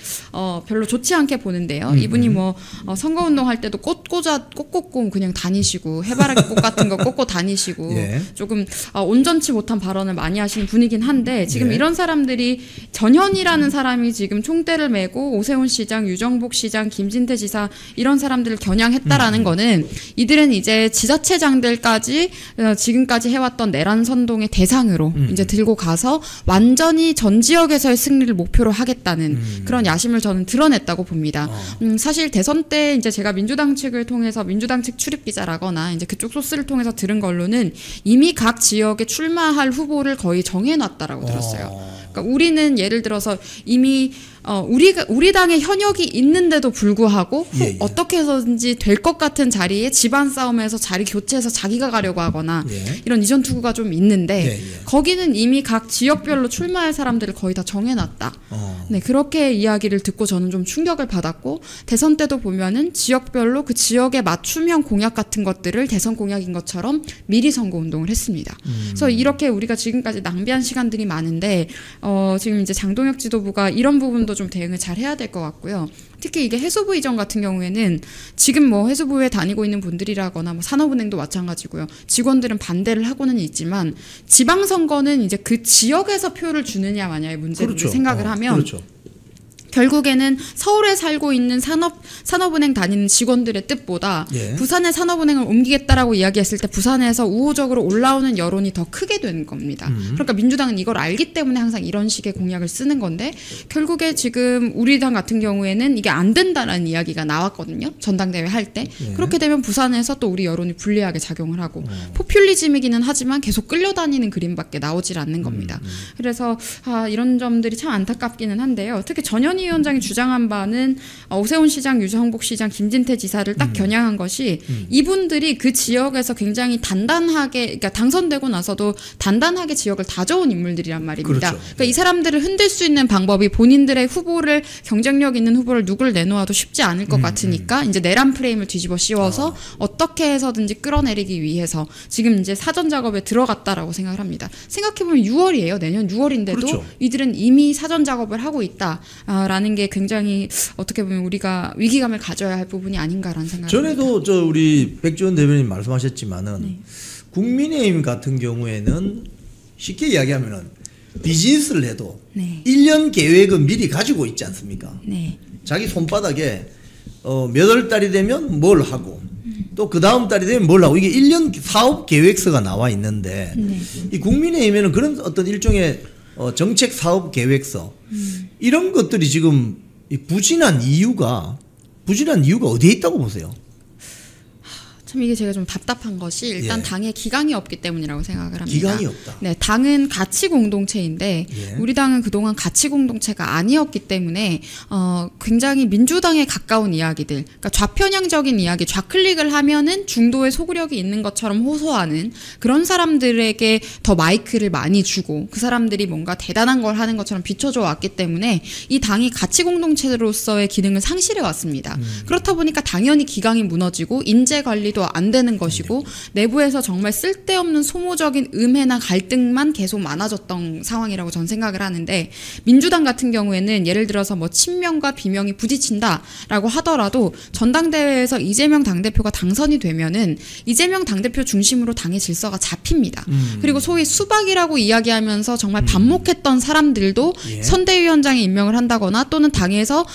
별로 좋지 않게 보는데요. 이분이 뭐 선거운동 할 때도 꽃 꽂고 그냥 다니시고 해바라기 꽃 같은 거 꽂고 다니시고 예. 조금 온전치 못한 발언을 많이 하시는 분이긴 한데 지금 예. 이런 사람들이 전현희라는 사람이 지금 총대를 메고 오세훈 시장, 유정복 시장, 김진태 지사 이런 사람들을 겨냥했다라는 거는 이들은 이제 지자체장들까지 지금까지 해왔던 내란 선동의 대상으로 이제 들고 가서 완전히 전 지역에서의 승리를 목표로 하겠다는 그런 야심을 저는 드러냈다고 봅니다. 사실 대선 때 이제 제가 민주당 측을 통해서 민주당 측 출입 기자라거나 이제 그쪽 소스를 통해서 들은 걸로는 이미 각 지역에 출마할 후보를 거의 정해놨다라고 들었어요. 그러니까 우리는 예를 들어서 이미 우리 당의 현역이 있는데도 불구하고 예. 어떻게 해서든지 될 것 같은 자리에 집안 싸움에서 자리 교체해서 자기가 가려고 하거나 예. 이런 이전 투구가 좀 있는데 예. 거기는 이미 각 지역별로 출마할 사람들을 거의 다 정해놨다. 네, 그렇게 이야기를 듣고 저는 좀 충격을 받았고 대선 때도 보면은 지역별로 그 지역의 맞춤형 공약 같은 것들을 대선 공약인 것처럼 미리 선거운동을 했습니다. 그래서 이렇게 우리가 지금까지 낭비한 시간들이 많은데 지금 이제 장동혁 지도부가 이런 부분도 좀 대응을 잘 해야 될 것 같고요. 특히 이게 해수부 이전 같은 경우에는 지금 뭐 해수부에 다니고 있는 분들이라거나 뭐 산업은행도 마찬가지고요. 직원들은 반대를 하고는 있지만 지방선거는 이제 그 지역에서 표를 주느냐 마냐의 문제를 그렇죠. 생각을 하면 그렇죠. 결국에는 서울에 살고 있는 산업은행 다니는 직원들의 뜻보다 예. 부산의 산업은행을 옮기겠다라고 이야기했을 때 부산에서 우호적으로 올라오는 여론이 더 크게 되는 겁니다. 그러니까 민주당은 이걸 알기 때문에 항상 이런 식의 공약을 쓰는 건데 결국에 지금 우리 당 같은 경우에는 이게 안 된다라는 이야기가 나왔거든요. 전당대회 할 때. 예. 그렇게 되면 부산에서 또 우리 여론이 불리하게 작용을 하고 포퓰리즘이기는 하지만 계속 끌려다니는 그림밖에 나오질 않는 겁니다. 그래서 이런 점들이 참 안타깝기는 한데요. 특히 전현희 위원장이 주장한 바는 오세훈 시장, 유정복 시장, 김진태 지사를 딱 겨냥한 것이 이분들이 그 지역에서 굉장히 단단하게 그러니까 당선되고 나서도 단단하게 지역을 다져온 인물들이란 말입니다. 그렇죠. 그러니까 이 사람들을 흔들 수 있는 방법이 본인들의 후보를 경쟁력 있는 후보를 누굴 내놓아도 쉽지 않을 것 같으니까 이제 내란 프레임을 뒤집어 씌워서 어떻게 해서든지 끌어내리기 위해서 지금 이제 사전 작업에 들어갔다라고 생각을 합니다. 생각해보면 6월이에요. 내년 6월인데도 그렇죠. 이들은 이미 사전 작업을 하고 있다. 라는 게 굉장히 어떻게 보면 우리가 위기감을 가져야 할 부분이 아닌가라는 생각이 전에도 듭니다. 우리 백지원 대변인 말씀하셨지만은 네. 국민의힘 같은 경우에는 쉽게 이야기하면은 비즈니스를 해도 네. 1년 계획은 미리 가지고 있지 않습니까? 네. 자기 손바닥에 몇 월 달이 되면 뭘 하고 또 그 다음 달이 되면 뭘 하고 이게 1년 사업 계획서가 나와 있는데 네. 이 국민의힘에는 그런 어떤 일종의 정책 사업 계획서 이런 것들이 지금 부진한 이유가 어디에 있다고 보세요? 참 이게 제가 좀 답답한 것이 일단 예. 당에 기강이 없기 때문이라고 생각을 합니다. 기강이 없다. 네, 당은 가치 공동체인데 예. 우리 당은 그동안 가치 공동체가 아니었기 때문에 굉장히 민주당에 가까운 이야기들, 그러니까 좌편향적인 이야기, 좌클릭을 하면은 중도에 소구력이 있는 것처럼 호소하는 그런 사람들에게 더 마이크를 많이 주고 그 사람들이 뭔가 대단한 걸 하는 것처럼 비춰줘 왔기 때문에 이 당이 가치 공동체로서의 기능을 상실해 왔습니다. 그렇다 보니까 당연히 기강이 무너지고 인재 관리도 안 되는 것이고 내부에서 정말 쓸데없는 소모적인 음해나 갈등만 계속 많아졌던 상황이라고 저는 생각을 하는데 민주당 같은 경우에는 예를 들어서 뭐 친명과 비명이 부딪힌다라고 하더라도 전당대회에서 이재명 당대표가 당선이 되면은 이재명 당대표 중심으로 당의 질서가 잡힙니다. 그리고 소위 수박이라고 이야기하면서 정말 반목했던 사람들도 예. 선대위원장에 임명을 한다거나 또는 당에서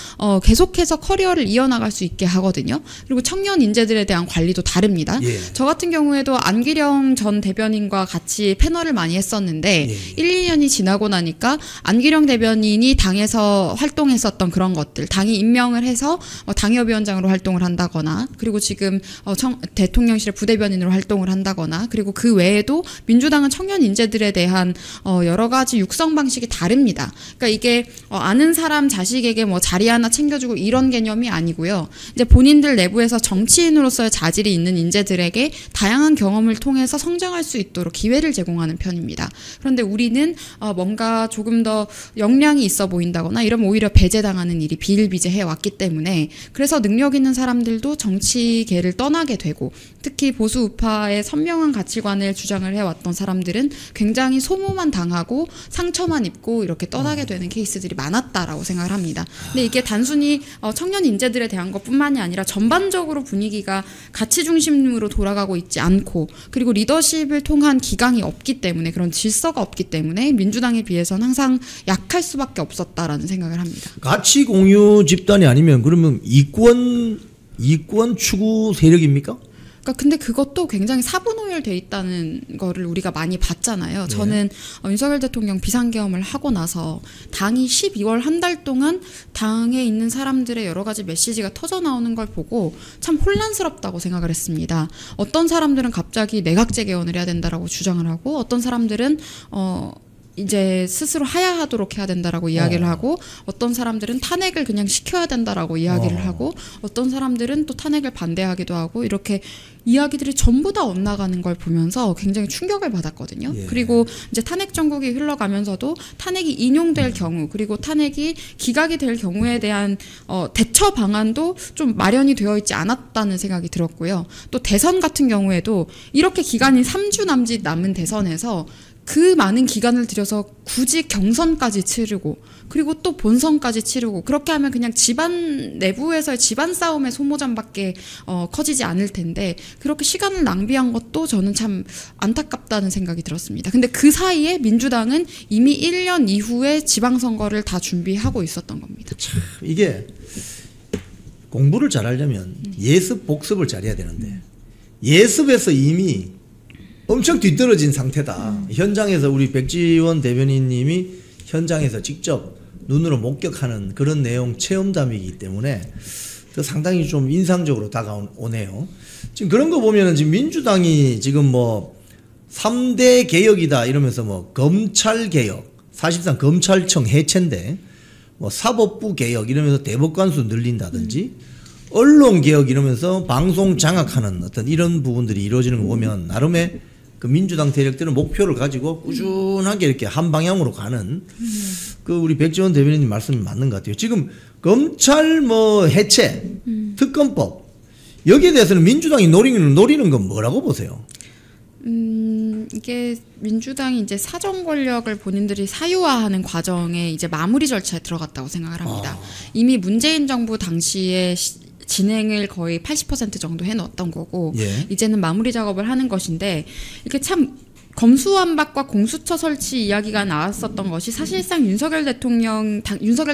계속해서 커리어를 이어나갈 수 있게 하거든요. 그리고 청년 인재들에 대한 관리도 다릅니다. 예. 저 같은 경우에도 안기령 전 대변인과 같이 패널을 많이 했었는데 예. 1, 2년이 지나고 나니까 안기령 대변인이 당에서 활동했었던 그런 것들, 당이 임명을 해서 당협위원장으로 활동을 한다거나 그리고 지금 대통령실의 부대변인으로 활동을 한다거나 그리고 그 외에도 민주당은 청년 인재들에 대한 여러 가지 육성 방식이 다릅니다. 그러니까 이게 아는 사람 자식에게 뭐 자리 하나 챙겨주고 이런 개념이 아니고요. 이제 본인들 내부에서 정치인으로서의 자질이 있는 있는 인재들에게 다양한 경험을 통해서 성장할 수 있도록 기회를 제공하는 편입니다. 그런데 우리는 뭔가 조금 더 역량이 있어 보인다거나 이러면 오히려 배제당하는 일이 비일비재해 왔기 때문에 그래서 능력 있는 사람들도 정치계를 떠나게 되고 특히 보수 우파의 선명한 가치관을 주장을 해왔던 사람들은 굉장히 소모만 당하고 상처만 입고 이렇게 떠나게 되는 케이스들이 많았다라고 생각을 합니다. 근데 이게 단순히 청년 인재들에 대한 것뿐만이 아니라 전반적으로 분위기가 가치 중심으로 돌아가고 있지 않고 그리고 리더십을 통한 기강이 없기 때문에 그런 질서가 없기 때문에 민주당에 비해서는 항상 약할 수밖에 없었다라는 생각을 합니다. 가치 공유 집단이 아니면 그러면 이권 추구 세력입니까? 그러니까 근데 그것도 굉장히 사분오열돼 있다는 거를 우리가 많이 봤잖아요. 저는 윤석열 대통령 비상계엄을 하고 나서 당이 12월 한 달 동안 당에 있는 사람들의 여러 가지 메시지가 터져 나오는 걸 보고 참 혼란스럽다고 생각을 했습니다. 어떤 사람들은 갑자기 내각제 개헌을 해야 된다라고 주장을 하고 어떤 사람들은 이제 스스로 하야하도록 해야 된다라고 이야기를 하고 어떤 사람들은 탄핵을 그냥 시켜야 된다라고 이야기를 하고 어떤 사람들은 또 탄핵을 반대하기도 하고 이렇게 이야기들이 전부 다 엇나가는 걸 보면서 굉장히 충격을 받았거든요. 그리고 이제 탄핵 정국이 흘러가면서도 탄핵이 인용될 경우 그리고 탄핵이 기각이 될 경우에 대한 대처 방안도 좀 마련이 되어 있지 않았다는 생각이 들었고요. 또 대선 같은 경우에도 이렇게 기간이 3주 남짓 남은 대선에서 그 많은 기간을 들여서 굳이 경선까지 치르고 그리고 또 본선까지 치르고 그렇게 하면 그냥 집안 내부에서의 집안 싸움의 소모전밖에 커지지 않을 텐데 그렇게 시간을 낭비한 것도 저는 참 안타깝다는 생각이 들었습니다. 근데 그 사이에 민주당은 이미 1년 이후에 지방선거를 다 준비하고 있었던 겁니다. 참 이게 공부를 잘하려면 예습 복습을 잘해야 되는데 예습에서 이미 엄청 뒤떨어진 상태다. 현장에서 우리 백지원 대변인님이 현장에서 직접 눈으로 목격하는 그런 내용 체험담이기 때문에 상당히 좀 인상적으로 다가오네요. 지금 그런 거 보면은 지금 민주당이 지금 뭐 3대 개혁이다 이러면서 뭐 검찰 개혁, 사실상 검찰청 해체인데 뭐 사법부 개혁 이러면서 대법관 수 늘린다든지 언론 개혁 이러면서 방송 장악하는 어떤 이런 부분들이 이루어지는 거 보면 나름의 그 민주당 세력들은 목표를 가지고 꾸준하게 이렇게 한 방향으로 가는 그 우리 백지원 대변인님 말씀이 맞는 것 같아요. 지금 검찰 뭐 해체, 특검법 여기에 대해서는 민주당이 노리는 건 뭐라고 보세요? 이게 민주당이 이제 사정 권력을 본인들이 사유화하는 과정에 이제 마무리 절차에 들어갔다고 생각을 합니다. 이미 문재인 정부 당시에 진행을 거의 80% 정도 해놓았던 거고 이제는 마무리 작업을 하는 것인데 이렇게 참 검수완박과 공수처 설치 이야기가 나왔었던 것이 사실상 윤석열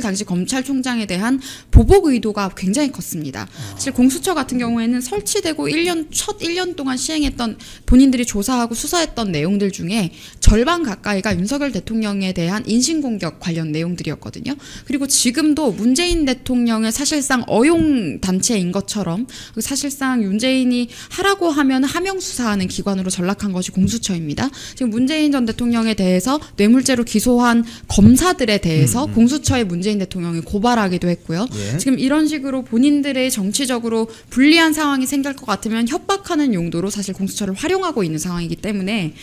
당시 검찰총장에 대한 보복 의도가 굉장히 컸습니다. 사실 공수처 같은 경우에는 설치되고 첫 1년 동안 시행했던 본인들이 조사하고 수사했던 내용들 중에 절반 가까이가 윤석열 대통령에 대한 인신공격 관련 내용들이었거든요. 그리고 지금도 문재인 대통령의 사실상 어용 단체인 것처럼 사실상 문재인이 하라고 하면 하명 수사하는 기관으로 전락한 것이 공수처입니다. 지금 문재인 전 대통령에 대해서 뇌물죄로 기소한 검사들에 대해서 공수처에 문재인 대통령이 고발하기도 했고요. 지금 이런 식으로 본인들의 정치적으로 불리한 상황이 생길 것 같으면 협박하는 용도로 사실 공수처를 활용하고 있는 상황이기 때문에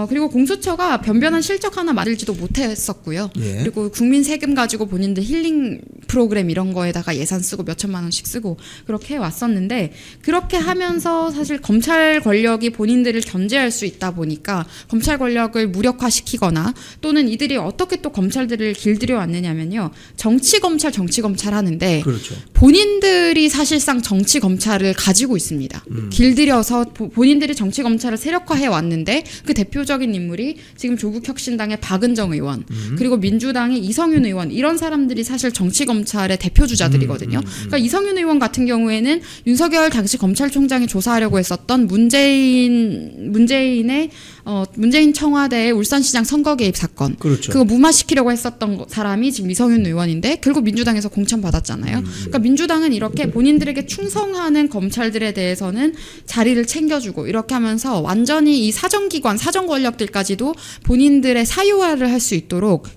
그리고 공수처가 변변한 실적 하나 만들지도 못했었고요. 그리고 국민 세금 가지고 본인들 힐링 프로그램 이런 거에다가 예산 쓰고 몇 천만 원씩 쓰고 그렇게 해왔었는데 그렇게 하면서 사실 검찰 권력이 본인들을 견제할 수 있다 보니까 검찰 권력을 무력화시키거나 또는 이들이 어떻게 또 검찰들을 길들여 왔느냐면요. 정치검찰 하는데 그렇죠. 본인들이 사실상 정치검찰을 가지고 있습니다. 길들여서 본인들이 정치검찰을 세력화해 왔는데 그 대표적인 인물이 지금 조국혁신당의 박은정 의원 그리고 민주당의 이성윤 의원 이런 사람들이 사실 정치검찰의 대표주자들이거든요. 그러니까 이성윤 의원 같은 경우에는 윤석열 당시 검찰총장이 조사하려고 했었던 문재인의 문재인 청와대의 울산시장 선거 개입 사건 그렇죠. 그거 무마시키려고 했었던 사람이 지금 이성윤 의원인데 결국 민주당에서 공천받았잖아요. 그러니까 민주당은 이렇게 본인들에게 충성하는 검찰들에 대해서는 자리를 챙겨주고 이렇게 하면서 완전히 이 사정기관, 사정 권력들까지도 본인들의 사유화를 할 수 있도록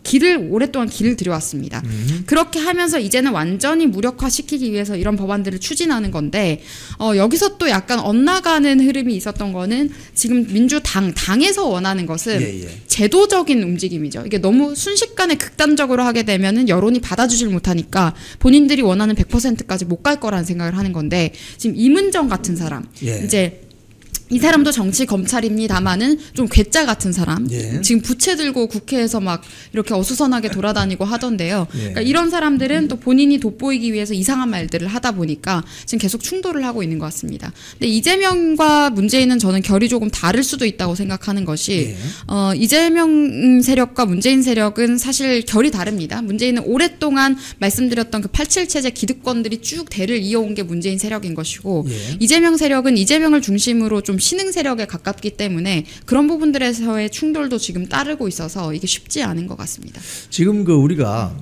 오랫동안 길을 들여왔습니다. 그렇게 하면서 그래서 이제는 완전히 무력화시키기 위해서 이런 법안들을 추진하는 건데 여기서 또 약간 엇나가는 흐름이 있었던 거는 지금 당에서 원하는 것은 제도적인 움직임이죠. 이게 너무 순식간에 극단적으로 하게 되면은 여론이 받아주질 못하니까 본인들이 원하는 100%까지 못 갈 거라는 생각을 하는 건데 지금 이문정 같은 사람 이제 이 사람도 정치 검찰입니다마는 좀 괴짜 같은 사람. 지금 부채 들고 국회에서 막 이렇게 어수선하게 돌아다니고 하던데요. 그러니까 이런 사람들은 또 본인이 돋보이기 위해서 이상한 말들을 하다 보니까 지금 계속 충돌을 하고 있는 것 같습니다. 근데 이재명과 문재인은 저는 결이 조금 다를 수도 있다고 생각하는 것이 이재명 세력과 문재인 세력은 사실 결이 다릅니다. 문재인은 오랫동안 말씀드렸던 그 87 체제 기득권들이 쭉 대를 이어온 게 문재인 세력인 것이고 이재명 세력은 이재명을 중심으로 좀 신흥 세력에 가깝기 때문에 그런 부분들에서의 충돌도 지금 따르고 있어서 이게 쉽지 않은 것 같습니다. 지금 그 우리가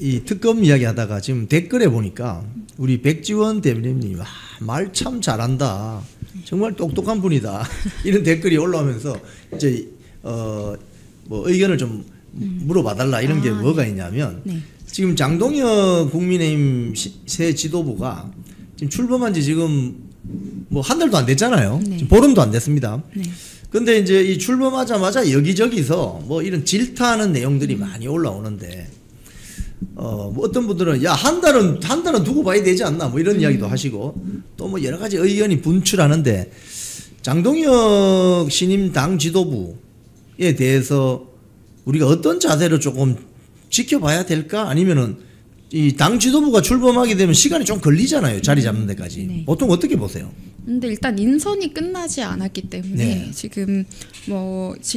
이 특검 이야기하다가 지금 댓글에 보니까 우리 백지원 대변인님이 말 참 잘한다, 정말 똑똑한 분이다 이런 댓글이 올라오면서 이제 뭐 의견을 좀 물어봐달라 이런 게 뭐가 있냐면 지금 장동혁 국민의힘 새 지도부가 지금 출범한 지 지금 뭐 한 달도 안 됐잖아요. 지금 보름도 안 됐습니다. 근데 이제 이 출범하자마자 여기저기서 뭐 이런 질타하는 내용들이 많이 올라오는데 뭐 어떤 분들은 야 한 달은 두고 봐야 되지 않나 뭐 이런 이야기도 하시고 또 뭐 여러 가지 의견이 분출하는데 장동혁 신임 당 지도부에 대해서 우리가 어떤 자세로 조금 지켜봐야 될까? 아니면은 이 당 지도부가 출범하게 되면 시간이 좀 걸리잖아요. 자리 잡는 데까지. 보통 어떻게 보세요? 근데 일단 인선이 끝나지 않았기 때문에 지금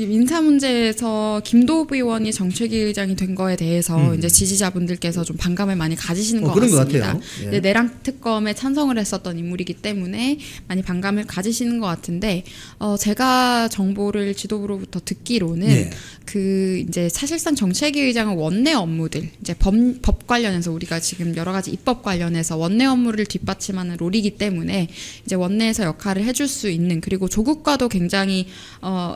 인사 문제에서 김도부 의원이 정책위 의장이 된 거에 대해서 이제 지지자분들께서 좀 반감을 많이 가지시는 것 같습니다. 것 같아요. 내란 특검에 찬성을 했었던 인물이기 때문에 많이 반감을 가지시는 것 같은데 제가 정보를 지도부로부터 듣기로는 그 이제 사실상 정책위 의장은 원내 업무들 이제 법 관련해서 우리가 지금 여러 가지 입법 관련해서 원내 업무를 뒷받침하는 롤이기 때문에 이제 원내에서 역할을 해줄 수 있는 그리고 조국과도 굉장히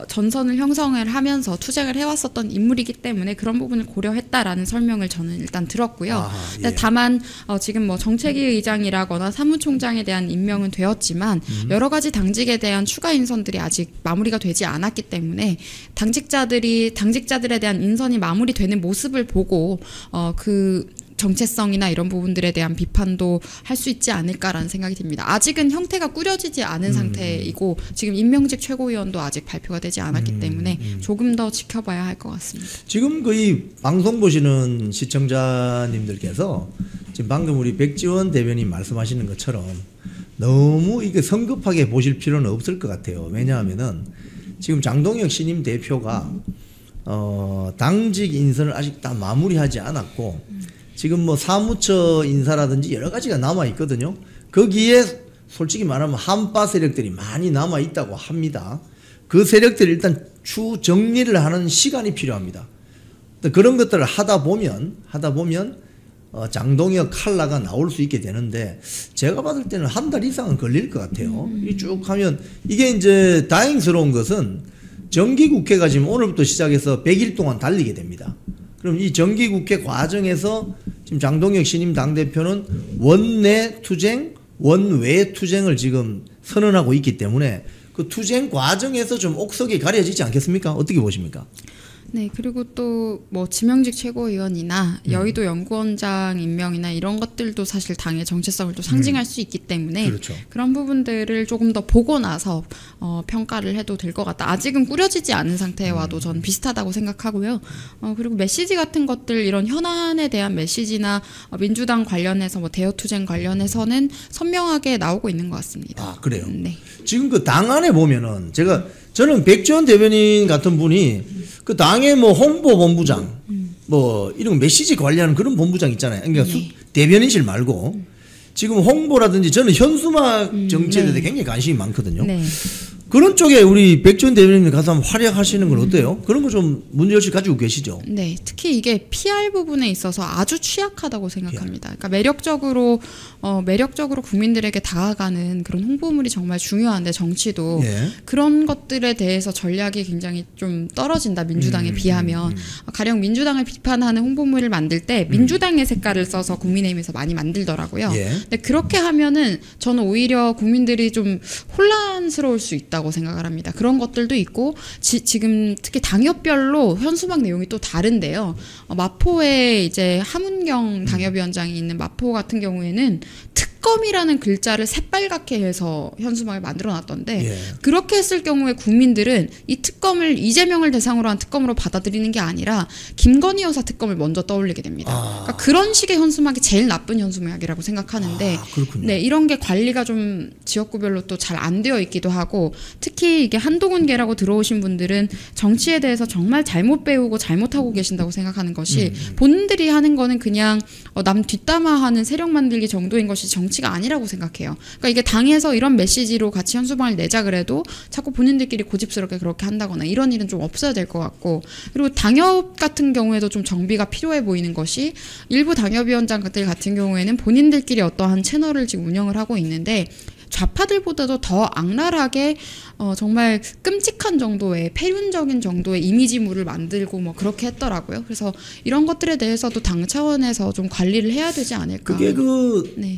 전선을 형성을 하면서 투쟁을 해왔었던 인물이기 때문에 그런 부분을 고려했다라는 설명을 저는 일단 들었고요. 다만 지금 뭐 정책위 의장이라거나 사무총장에 대한 임명은 되었지만 여러 가지 당직에 대한 추가 인선들이 아직 마무리가 되지 않았기 때문에 당직자들에 대한 인선이 마무리되는 모습을 보고 그 정체성이나 이런 부분들에 대한 비판도 할 수 있지 않을까라는 생각이 듭니다. 아직은 형태가 꾸려지지 않은 상태이고 지금 임명직 최고위원도 아직 발표가 되지 않았기 때문에 조금 더 지켜봐야 할 것 같습니다. 지금 이 방송 보시는 시청자님들께서 지금 방금 우리 백지원 대변인 말씀하시는 것처럼 너무 이게 성급하게 보실 필요는 없을 것 같아요. 왜냐하면은 지금 장동혁 신임 대표가 당직 인선을 아직 다 마무리하지 않았고 지금 뭐 사무처 인사라든지 여러 가지가 남아 있거든요. 거기에 솔직히 말하면 한파 세력들이 많이 남아 있다고 합니다. 그 세력들을 일단 추 정리를 하는 시간이 필요합니다. 그런 것들을 하다 보면 장동혁 칼라가 나올 수 있게 되는데 제가 봤을 때는 한 달 이상은 걸릴 것 같아요. 이 쭉 하면 이게 이제 다행스러운 것은 정기국회가 지금 오늘부터 시작해서 100일 동안 달리게 됩니다. 그럼 이 정기국회 과정에서 지금 장동혁 신임 당대표는 원내 투쟁, 원외 투쟁을 지금 선언하고 있기 때문에 그 투쟁 과정에서 좀 옥석이 가려지지 않겠습니까? 어떻게 보십니까? 네, 그리고 또 뭐 지명직 최고위원이나 여의도 연구원장 임명이나 이런 것들도 사실 당의 정체성을 또 상징할 수 있기 때문에 그런 부분들을 조금 더 보고 나서 평가를 해도 될 것 같다. 아직은 꾸려지지 않은 상태와도 전 비슷하다고 생각하고요. 그리고 메시지 같은 것들 이런 현안에 대한 메시지나 민주당 관련해서 뭐 대여투쟁 관련해서는 선명하게 나오고 있는 것 같습니다. 아, 그래요? 네. 지금 그 당 안에 보면은 저는 백지원 대변인 같은 분이 그 당의 뭐 홍보본부장 뭐 이런 메시지 관리하는 그런 본부장 있잖아요. 그러니까 대변인실 말고 지금 홍보라든지 저는 현수막 정치에 대해 굉장히 관심이 많거든요. 그런 쪽에 우리 백지원 대변인님 가서 한번 활약하시는 건 어때요? 그런 거 좀 문제의식 가지고 계시죠? 네, 특히 이게 PR 부분에 있어서 아주 취약하다고 생각합니다. 그러니까 매력적으로 국민들에게 다가가는 그런 홍보물이 정말 중요한데 정치도 그런 것들에 대해서 전략이 굉장히 좀 떨어진다. 민주당에 비하면 가령 민주당을 비판하는 홍보물을 만들 때 민주당의 색깔을 써서 국민의힘에서 많이 만들더라고요. 근데 그렇게 하면은 저는 오히려 국민들이 좀 혼란스러울 수 있다고 생각을 합니다. 그런 것들도 있고 지금 특히 당협별로 현수막 내용이 또 다른데요. 마포에 이제 하문경 당협위원장이 있는 마포 같은 경우에는 특검이라는 글자를 새빨갛게 해서 현수막을 만들어놨던데 그렇게 했을 경우에 국민들은 이 특검을 이재명을 대상으로 한 특검으로 받아들이는 게 아니라 김건희 여사 특검을 먼저 떠올리게 됩니다. 그러니까 그런 식의 현수막이 제일 나쁜 현수막이라고 생각하는데 네, 이런 게 관리가 좀 지역구별로 또 잘 안 되어 있기도 하고 특히 이게 한동훈계라고 들어오신 분들은 정치에 대해서 정말 잘못 배우고 잘못하고 계신다고 생각하는 것이 본인들이 하는 거는 그냥 남 뒷담화하는 세력 만들기 정도인 것이 정치가 아니라고 생각해요. 그러니까 이게 당에서 이런 메시지로 같이 현수막을 내자 그래도 자꾸 본인들끼리 고집스럽게 그렇게 한다거나 이런 일은 좀 없어야 될 것 같고 그리고 당협 같은 경우에도 좀 정비가 필요해 보이는 것이 일부 당협위원장들 같은 경우에는 본인들끼리 어떠한 채널을 지금 운영을 하고 있는데 좌파들보다도 더 악랄하게 정말 끔찍한 정도의 폐륜적인 정도의 이미지물을 만들고 뭐 그렇게 했더라고요. 그래서 이런 것들에 대해서도 당 차원에서 좀 관리를 해야 되지 않을까. 그게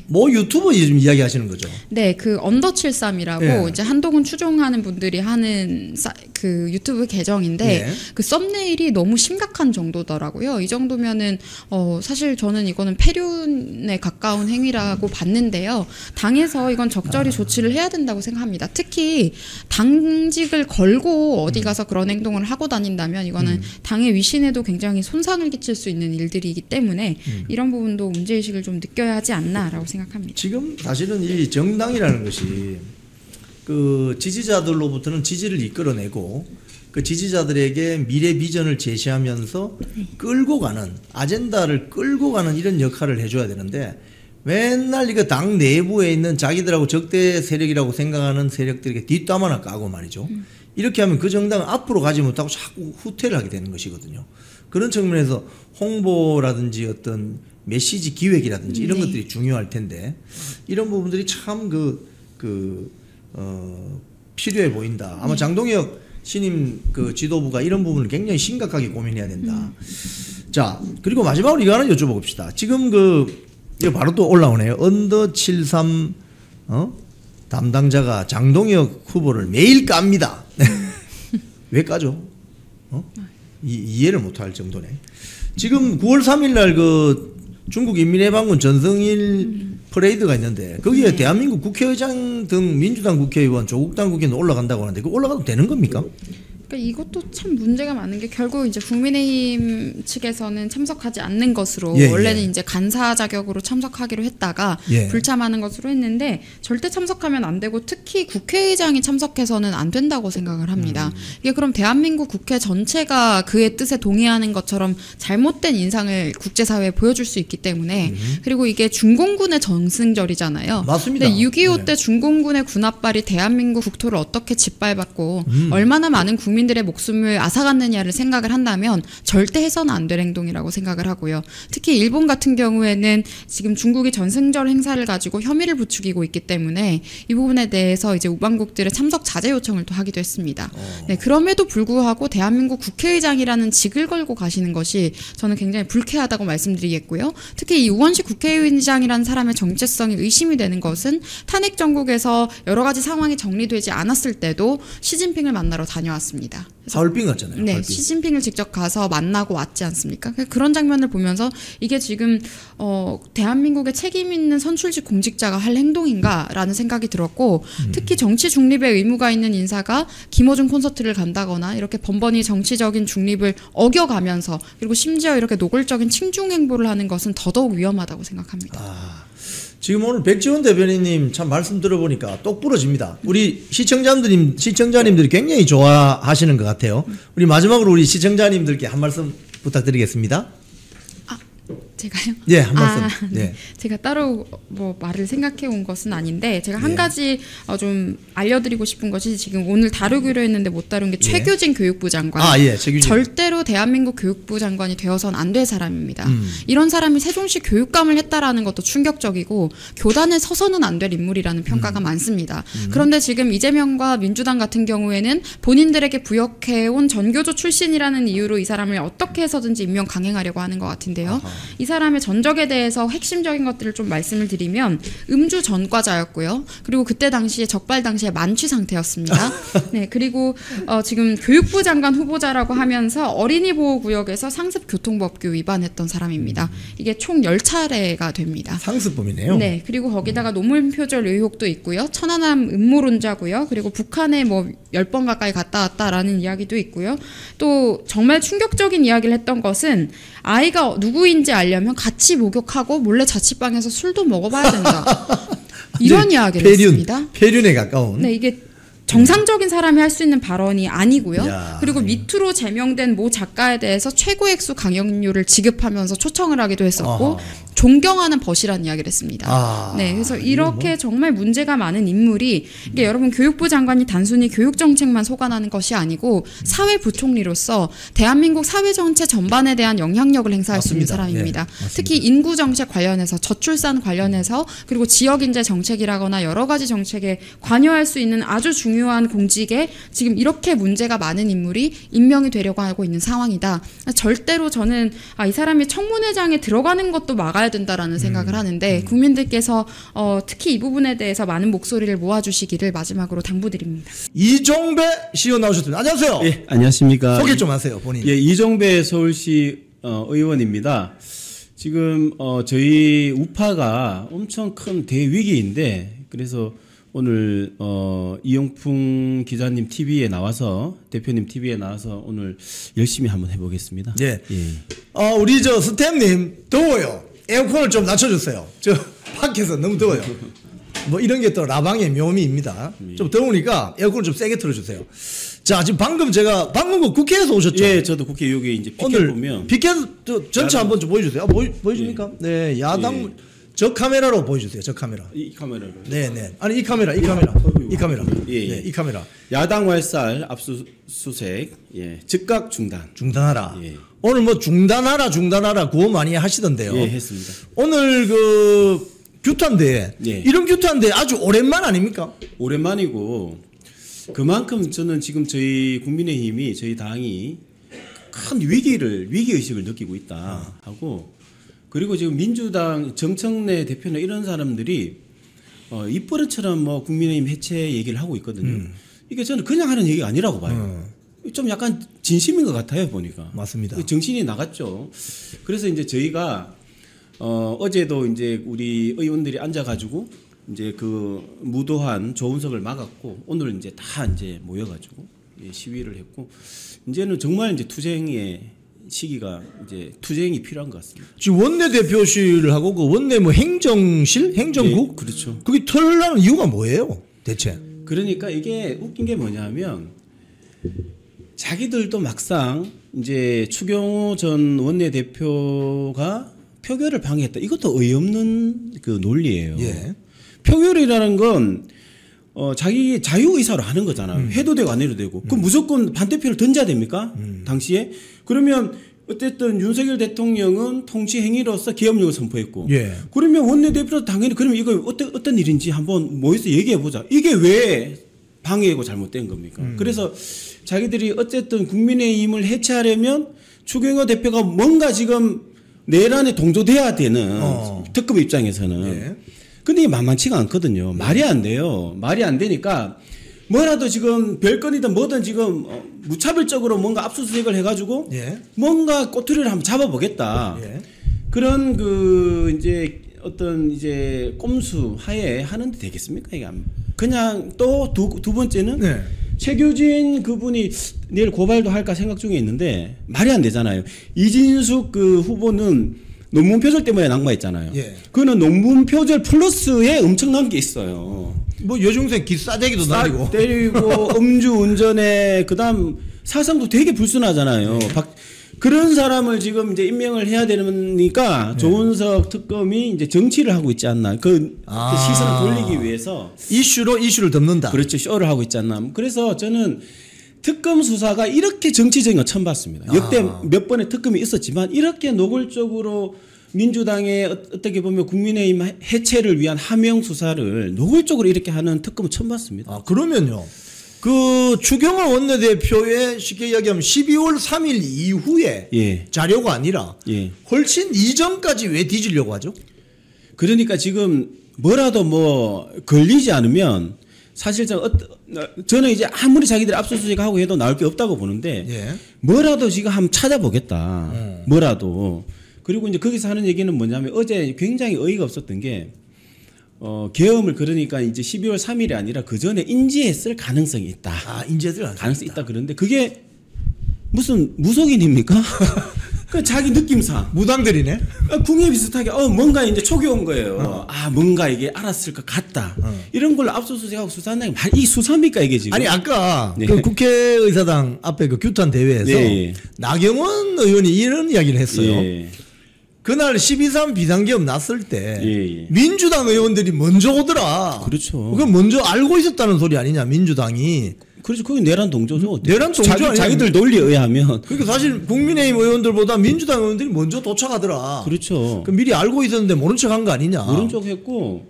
뭐 유튜버 지금 이야기하시는 거죠? 네, 그 언더73이라고 이제 한동훈 추종하는 분들이 하는 그 유튜브 계정인데 그 썸네일이 너무 심각한 정도더라고요. 이 정도면은 사실 저는 이거는 폐륜에 가까운 행위라고 봤는데요. 당에서 이건 적절히 조치를 해야 된다고 생각합니다. 특히 당직을 걸고 어디 가서 그런 행동을 하고 다닌다면 이거는 당의 위신에도 굉장히 손상을 끼칠 수 있는 일들이기 때문에 이런 부분도 문제의식을 좀 느껴야 하지 않나라고 생각합니다. 지금 사실은 이 정당이라는 것이 그 지지자들로부터는 지지를 이끌어내고 그 지지자들에게 미래 비전을 제시하면서 끌고 가는 아젠다를 끌고 가는 이런 역할을 해줘야 되는데 맨날 이거 당 내부에 있는 자기들하고 적대 세력이라고 생각하는 세력들에게 뒷담화나 까고 말이죠. 이렇게 하면 그 정당은 앞으로 가지 못하고 자꾸 후퇴를 하게 되는 것이거든요. 그런 측면에서 홍보라든지 어떤 메시지 기획이라든지 이런 것들이 중요할 텐데 이런 부분들이 참 필요해 보인다. 아마 장동혁 신임 그 지도부가 이런 부분을 굉장히 심각하게 고민해야 된다. 자, 그리고 마지막으로 이거 하나 여쭤봅시다. 지금 이거 바로 또 올라오네요. 언더73 담당자가 장동혁 후보를 매일 깝니다. 왜 까죠? 이해를 못할 정도네. 지금 9월 3일 날 중국 인민해방군 전성일 퍼레이드가 있는데 거기에 대한민국 국회의장 등 민주당 국회의원, 조국당 국회의원 올라간다고 하는데 그 올라가도 되는 겁니까? 그러니까 이것도 참 문제가 많은 게 결국 이제 국민의힘 측에서는 참석하지 않는 것으로 원래는 이제 간사 자격으로 참석하기로 했다가 불참하는 것으로 했는데 절대 참석하면 안 되고 특히 국회의장이 참석해서는 안 된다고 생각을 합니다. 이게 그럼 대한민국 국회 전체가 그의 뜻에 동의하는 것처럼 잘못된 인상을 국제사회에 보여줄 수 있기 때문에 그리고 이게 중공군의 전승절이잖아요. 맞습니다. 근데 6.25 때 중공군의 군합발이 대한민국 국토를 어떻게 짓밟았고 얼마나 많은 국민들의 목숨을 앗아갔느냐를 생각을 한다면 절대 해서는 안 될 행동이라고 생각을 하고요. 특히 일본 같은 경우에는 지금 중국이 전승절 행사를 가지고 혐의를 부추기고 있기 때문에 이 부분에 대해서 이제 우방국들의 참석 자제 요청을 또 하기도 했습니다. 네, 그럼에도 불구하고 대한민국 국회의장이라는 직을 걸고 가시는 것이 저는 굉장히 불쾌하다고 말씀드리겠고요. 특히 이 우원식 국회의장이라는 사람의 정체성이 의심이 되는 것은 탄핵 정국에서 여러 가지 상황이 정리되지 않았을 때도 시진핑을 만나러 다녀왔습니다. 하얼빈 갔잖아요. 네, 하얼빈. 시진핑을 직접 가서 만나고 왔지 않습니까? 그런 장면을 보면서 이게 지금 대한민국의 책임 있는 선출직 공직자가 할 행동인가라는 생각이 들었고 특히 정치 중립의 의무가 있는 인사가 김어준 콘서트를 간다거나 이렇게 번번이 정치적인 중립을 어겨가면서 그리고 심지어 이렇게 노골적인 칭중 행보를 하는 것은 더더욱 위험하다고 생각합니다. 지금 오늘 백지원 대변인님 참 말씀 들어보니까 똑 부러집니다. 우리 시청자님들이 굉장히 좋아하시는 것 같아요. 우리 마지막으로 우리 시청자님들께 한 말씀 부탁드리겠습니다. 제가요? 예, 한 말씀. 네. 제가 따로 뭐 말을 생각해 온 것은 아닌데 제가 한 가지 좀 알려드리고 싶은 것이 지금 오늘 다루기로 했는데 못 다룬 게 최규진 교육부 장관. 최규진. 절대로 대한민국 교육부 장관이 되어선 안 될 사람입니다. 이런 사람이 세종시 교육감을 했다라는 것도 충격적이고 교단에 서서는 안 될 인물이라는 평가가 많습니다. 그런데 지금 이재명과 민주당 같은 경우에는 본인들에게 부역해온 전교조 출신이라는 이유로 이 사람을 어떻게 해서든지 임명 강행하려고 하는 것 같은데요. 이 사람의 전적에 대해서 핵심적인 것들을 좀 말씀을 드리면 음주 전과자였고요. 그리고 그때 당시에 적발 당시에 만취 상태였습니다. 네, 그리고 지금 교육부 장관 후보자라고 하면서 어린이 보호구역에서 상습교통법규 위반했던 사람입니다. 이게 총 10차례가 됩니다. 상습범이네요. 네, 그리고 거기다가 노무현 표절 의혹도 있고요. 천안함 음모론자고요. 그리고 북한에 뭐 10번 가까이 갔다 왔다라는 이야기도 있고요. 또 정말 충격적인 이야기를 했던 것은 아이가 누구인지 알려면 같이 목욕하고 몰래 자취방에서 술도 먹어봐야 된다. 이런 이야기를 했습니다. 폐륜에 가까운. 네, 이게 정상적인 사람이 할 수 있는 발언이 아니고요. 그리고 밑으로 제명된 모 작가에 대해서 최고 액수 강연료를 지급하면서 초청을 하기도 했었고 존경하는 벗이라는 이야기를 했습니다. 네, 그래서 이렇게 정말 문제가 많은 인물이 이게 여러분 교육부 장관이 단순히 교육 정책만 소관하는 것이 아니고 사회부총리로서 대한민국 사회 전체 전반에 대한 영향력을 행사할 수 있는 사람입니다. 특히 인구 정책 관련해서 저출산 관련해서 그리고 지역 인재 정책이라거나 여러 가지 정책에 관여할 수 있는 아주 중요한 공직에 지금 이렇게 문제가 많은 인물이 임명이 되려고 하고 있는 상황이다. 절대로 저는 이 사람이 청문회장에 들어가는 것도 막아야 된다라는 생각을 하는데 국민들께서 특히 이 부분에 대해서 많은 목소리를 모아주시기를 마지막으로 당부드립니다. 이종배 시의원 나오셨습니다. 안녕하세요. 예, 안녕하십니까. 소개 좀 하세요, 본인. 예, 이종배 서울시 의원입니다. 지금 저희 우파가 엄청 큰 대위기인데 그래서 오늘 이용풍 기자님 TV에 나와서 대표님 TV에 나와서 오늘 열심히 한번 해보겠습니다. 예. 우리 저 스태프님 더워요. 에어컨을 좀 낮춰주세요. 저 밖에서 너무 더워요. 뭐 이런 게 또 라방의 묘미입니다. 좀 더우니까 에어컨을 좀 세게 틀어주세요. 자, 지금 방금 그 국회에서 오셨죠? 예, 저도 국회 여기 이제 피켓 오늘 보면 피켓 전체 한번 좀 보여주세요. 보여줍니까? 네, 야당 저 카메라로 보여주세요. 저 카메라. 이 카메라로. 네. 아니 이 카메라. 이 카메라. 야당 활살 압수수색. 예, 즉각 중단하라. 예. 오늘 뭐 중단하라 구호 많이 하시던데요. 예, 했습니다. 오늘 그 규탄대 예. 이런 규탄대 아주 오랜만 아닙니까? 오랜만이고 그만큼 저는 지금 저희 국민의힘이 저희 당이 큰 위기의식을 느끼고 있다 하고 그리고 지금 민주당 정청래 대표나 이런 사람들이 입버릇처럼 뭐 국민의힘 해체 얘기를 하고 있거든요. 이게 저는 그냥 하는 얘기가 아니라고 봐요. 좀 약간 진심인 것 같아요 보니까. 맞습니다. 정신이 나갔죠. 그래서 이제 저희가 어제도 이제 우리 의원들이 앉아가지고 이제 그 무도한 조은석을 막았고 오늘 이제 다 이제 모여가지고 시위를 했고 이제는 정말 이제 투쟁의 시기가 이제 투쟁이 필요한 것 같습니다. 지금 원내 대표실하고 그 원내 뭐 행정실, 행정국, 네, 그렇죠. 그게 털려는 이유가 뭐예요, 대체? 그러니까 이게 웃긴 게 뭐냐면 자기들도 막상 이제 추경호 전 원내 대표가 표결을 방해했다. 이것도 어이없는 그 논리예요. 예. 표결이라는 건 자기 자유의사로 하는 거잖아요. 해도 되고 안 해도 되고. 그럼 무조건 반대표를 던져야 됩니까? 당시에? 그러면 어쨌든 윤석열 대통령은 통치 행위로서 기업력을 선포했고. 예. 그러면 원내대표도 당연히 그러면 이거 어떤 일인지 한번 모여서 얘기해 보자. 이게 왜 방해고 잘못된 겁니까? 그래서 자기들이 어쨌든 국민의힘을 해체하려면 추경호 대표가 뭔가 지금 내란에 동조돼야 되는 특급 입장에서는. 예. 근데 이게 만만치가 않거든요. 말이 안 돼요. 말이 안 되니까 뭐라도 지금 별건이든 뭐든 지금 무차별적으로 뭔가 압수수색을 해가지고 예. 뭔가 꼬투리를 한번 잡아보겠다. 예. 그런 그 이제 어떤 이제 꼼수 하에 하는데 되겠습니까? 이게 그냥 또 두 번째는 네. 최규진 그분이 내일 고발도 할까 생각 중에 있는데 말이 안 되잖아요. 이진숙 그 후보는 논문 표절 때문에 낙마했잖아요. 예. 그거는 논문 표절 플러스에 엄청난 게 있어요. 뭐 여중생 기싸대기도 날리고 때리고 음주운전에 그다음 사상도 되게 불순하잖아요. 그런 사람을 지금 이제 임명을 해야 되니까 조은석 특검이 이제 정치를 하고 있지 않나. 그 시선을 돌리기 위해서 이슈를 덮는다. 그렇죠. 쇼를 하고 있지 않나. 그래서 저는 특검 수사가 이렇게 정치적인 건 처음 봤습니다. 역대 몇 번의 특검이 있었지만 이렇게 노골적으로 민주당의 어떻게 보면 국민의힘 해체를 위한 하명 수사를 노골적으로 이렇게 하는 특검은 처음 봤습니다. 그러면요. 그 추경호 원내대표의 쉽게 이야기하면 12월 3일 이후에 자료가 아니라 훨씬 이전까지 왜 뒤지려고 하죠? 그러니까 지금 뭐라도 뭐 걸리지 않으면 사실상 저는 이제 아무리 자기들이 압수수색하고 해도 나올 게 없다고 보는데 뭐라도 지금 한번 찾아보겠다. 뭐라도. 그리고 이제 거기서 하는 얘기는 뭐냐면 어제 굉장히 어이가 없었던 게 계엄을 그러니까 이제 12월 3일이 아니라 그 전에 인지했을 가능성이 있다. 인지했을 가능성이 있다. 그런데 그게 무슨 무속인입니까? 그 자기 느낌상 무당들이네. 궁예 비슷하게 뭔가 이제 촉이 온 거예요. 뭔가 이게 알았을 것 같다. 이런 걸로 압수수색하고 수사한다는 게 이 수사입니까 이게 지금? 아니 아까 그 국회의사당 앞에 그 규탄 대회에서 나경원 의원이 이런 이야기를 했어요. 그날 12.3 비상계엄 났을 때 민주당 의원들이 먼저 오더라. 그렇죠. 그건 먼저 알고 있었다는 소리 아니냐 민주당이. 그렇죠. 그게 내란 동조죠. 내란 동조 자기들 논리에 의하면. 그러니까 사실 국민의힘 의원들보다 민주당 의원들이 먼저 도착하더라. 그렇죠. 그 미리 알고 있었는데 모른 척한 거 아니냐. 모른 척 했고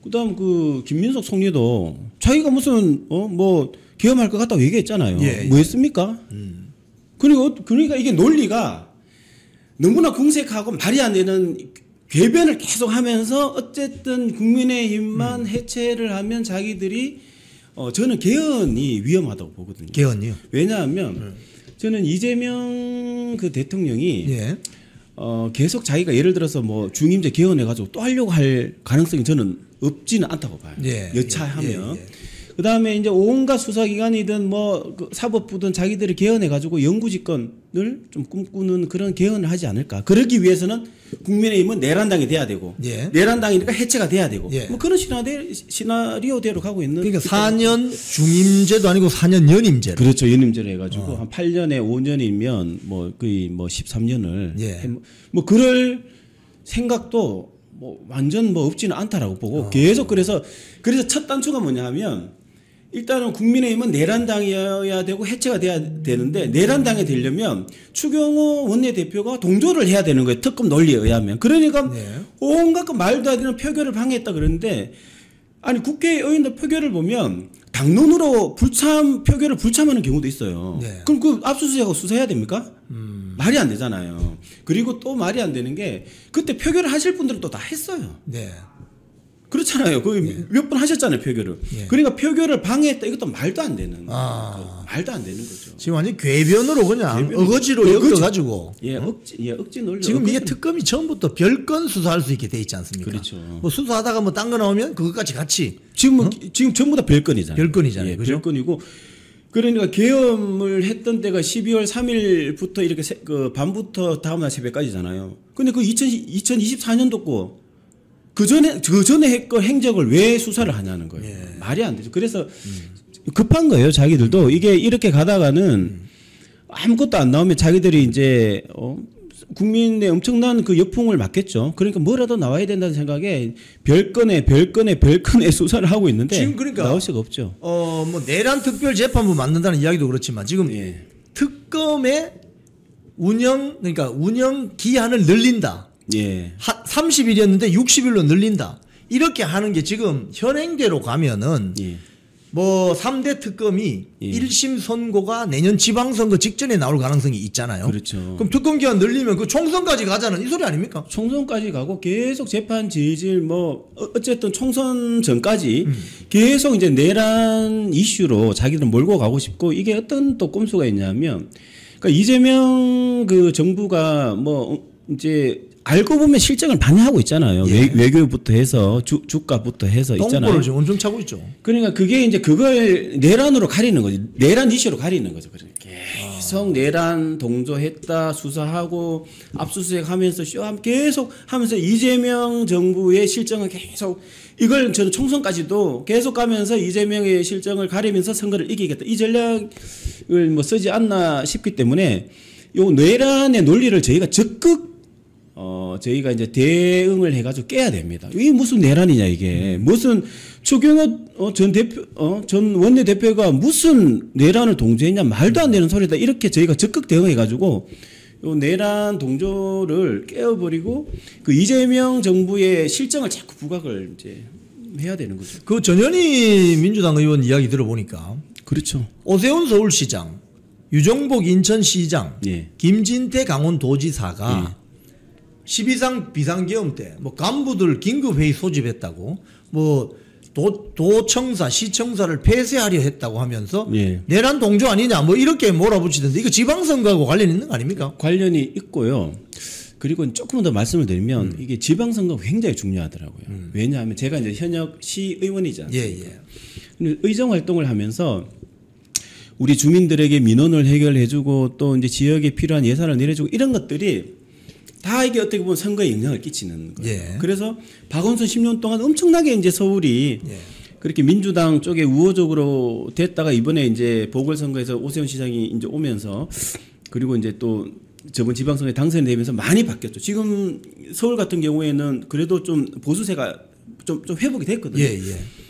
그다음 그 김민석 총리도 자기가 무슨 뭐 계엄할 것 같다고 얘기했잖아요. 뭐 했습니까? 그러니까 이게 논리가 너무나 궁색하고 말이 안 되는 궤변을 계속 하면서 어쨌든 국민의힘만 해체를 하면 자기들이 저는 개헌이 위험하다고 보거든요. 개헌이요? 왜냐하면 저는 이재명 그 대통령이 계속 자기가 예를 들어서 뭐 중임제 개헌해가지고 또 하려고 할 가능성이 저는 없지는 않다고 봐요. 여차하면. 그 다음에 이제 온갖 수사기관이든 뭐 그 사법부든 자기들이 개헌해가지고 영구집권을 좀 꿈꾸는 그런 개헌을 하지 않을까. 그러기 위해서는 국민의힘은 내란당이 돼야 되고 내란당이니까 해체가 돼야 되고 뭐 그런 시나리오대로 가고 있는. 그러니까 4년 중임제도 아니고 4년 연임제. 그렇죠. 연임제로 해가지고 한 8년에 5년이면 뭐 거의 뭐 13년을 뭐 그럴 생각도 뭐 완전 뭐 없지는 않다라고 보고 계속 그래서 첫 단추가 뭐냐 하면 일단은 국민의힘은 내란당이어야 되고 해체가 돼야 되는데 내란당이 되려면 추경호 원내대표가 동조를 해야 되는 거예요. 특검 논리에 의하면. 그러니까 온갖 그 말도 안 되는 표결을 방해했다 그러는데 아니 국회의원들 표결을 보면 당론으로 표결을 불참하는 경우도 있어요. 그럼 그 압수수색하고 수사해야 됩니까? 말이 안 되잖아요. 그리고 또 말이 안 되는 게 그때 표결을 하실 분들은 또 다 했어요. 그렇잖아요. 거의 몇 번 하셨잖아요, 표결을. 그러니까 표결을 방해했다. 이것도 말도 안 되는. 말도 안 되는 거죠. 지금 완전 궤변으로 그냥 어거지로 엮어가지고. 억지 논리. 지금 이게 특검이 처음부터 별건 수사할 수 있게 돼 있지 않습니까? 그렇죠. 뭐 수사하다가 뭐 딴 거 나오면 그것까지 같이. 지금 전부 다 별건이잖아요. 별건이잖아요. 그죠? 별건이고. 그러니까 계엄을 했던 때가 12월 3일부터 이렇게 그 밤부터 다음날 새벽까지잖아요. 근데 그 2024년도 거 그 전에 했던 행적을 왜 수사를 하냐는 거예요. 말이 안 되죠. 그래서 급한 거예요. 자기들도 이게 이렇게 가다가는 아무것도 안 나오면 자기들이 이제 국민의 엄청난 그 역풍을 맞겠죠. 그러니까 뭐라도 나와야 된다는 생각에 별건에 수사를 하고 있는데 지금 그러니까 나올 수가 없죠. 뭐 내란 특별 재판부 만든다는 이야기도 그렇지만 지금 특검의 그러니까 운영 기한을 늘린다. 30일이었는데 60일로 늘린다. 이렇게 하는 게 지금 현행대로 가면은 뭐 3대 특검이 1심 선고가 내년 지방선거 직전에 나올 가능성이 있잖아요. 그렇죠. 그럼 특검 기한 늘리면 그 총선까지 가자는 이 소리 아닙니까? 총선까지 가고 계속 재판 질질 뭐 어쨌든 총선 전까지 계속 이제 내란 이슈로 자기들은 몰고 가고 싶고 이게 어떤 또 꼼수가 있냐면 그러니까 이재명 그 정부가 뭐 이제 알고 보면 실정을 많이 하고 있잖아요. 예. 외교부터 해서 주가부터 해서 있잖아요. 똥볼을 지금 엄청 차고 있죠. 그러니까 그게 이제 그걸 내란으로 가리는 거죠. 내란 이슈로 가리는 거죠. 계속 내란 동조했다 수사하고 압수수색하면서 계속 하면서 이재명 정부의 실정을 계속 이걸 저는 총선까지도 계속 가면서 이재명의 실정을 가리면서 선거를 이기겠다. 이 전략을 뭐 쓰지 않나 싶기 때문에 요 내란의 논리를 저희가 적극 저희가 이제 대응을 해가지고 깨야 됩니다. 이게 무슨 내란이냐 이게 무슨 추경호 전 대표 전 원내대표가 무슨 내란을 동조했냐 말도 안 되는 소리다 이렇게 저희가 적극 대응해가지고 요 내란 동조를 깨어버리고 그 이재명 정부의 실정을 자꾸 부각을 이제 해야 되는 거죠. 그 전현희 민주당 의원 이야기 들어보니까 그렇죠. 오세훈 서울시장, 유정복 인천시장, 예. 김진태 강원도지사가 예. 12상 비상계엄 때 뭐 간부들 긴급회의 소집했다고 뭐 도청사, 시청사를 폐쇄하려 했다고 하면서 예. 내란 동조 아니냐 뭐 이렇게 몰아붙이던데 이거 지방선거하고 관련 있는 거 아닙니까? 관련이 있고요. 그리고 조금 더 말씀을 드리면 이게 지방선거가 굉장히 중요하더라고요. 왜냐하면 제가 이제 현역 시의원이지 않습니까? 예. 의정 활동을 하면서 우리 주민들에게 민원을 해결해주고 또 이제 지역에 필요한 예산을 내려주고 이런 것들이 다 이게 어떻게 보면 선거에 영향을 끼치는 거예요. 예. 그래서 박원순 10년 동안 엄청나게 이제 서울이 그렇게 민주당 쪽에 우호적으로 됐다가 이번에 이제 보궐선거에서 오세훈 시장이 이제 오면서 그리고 이제 또 저번 지방선거에 당선이 되면서 많이 바뀌었죠. 지금 서울 같은 경우에는 그래도 좀 보수세가 좀 회복이 됐거든요. 예.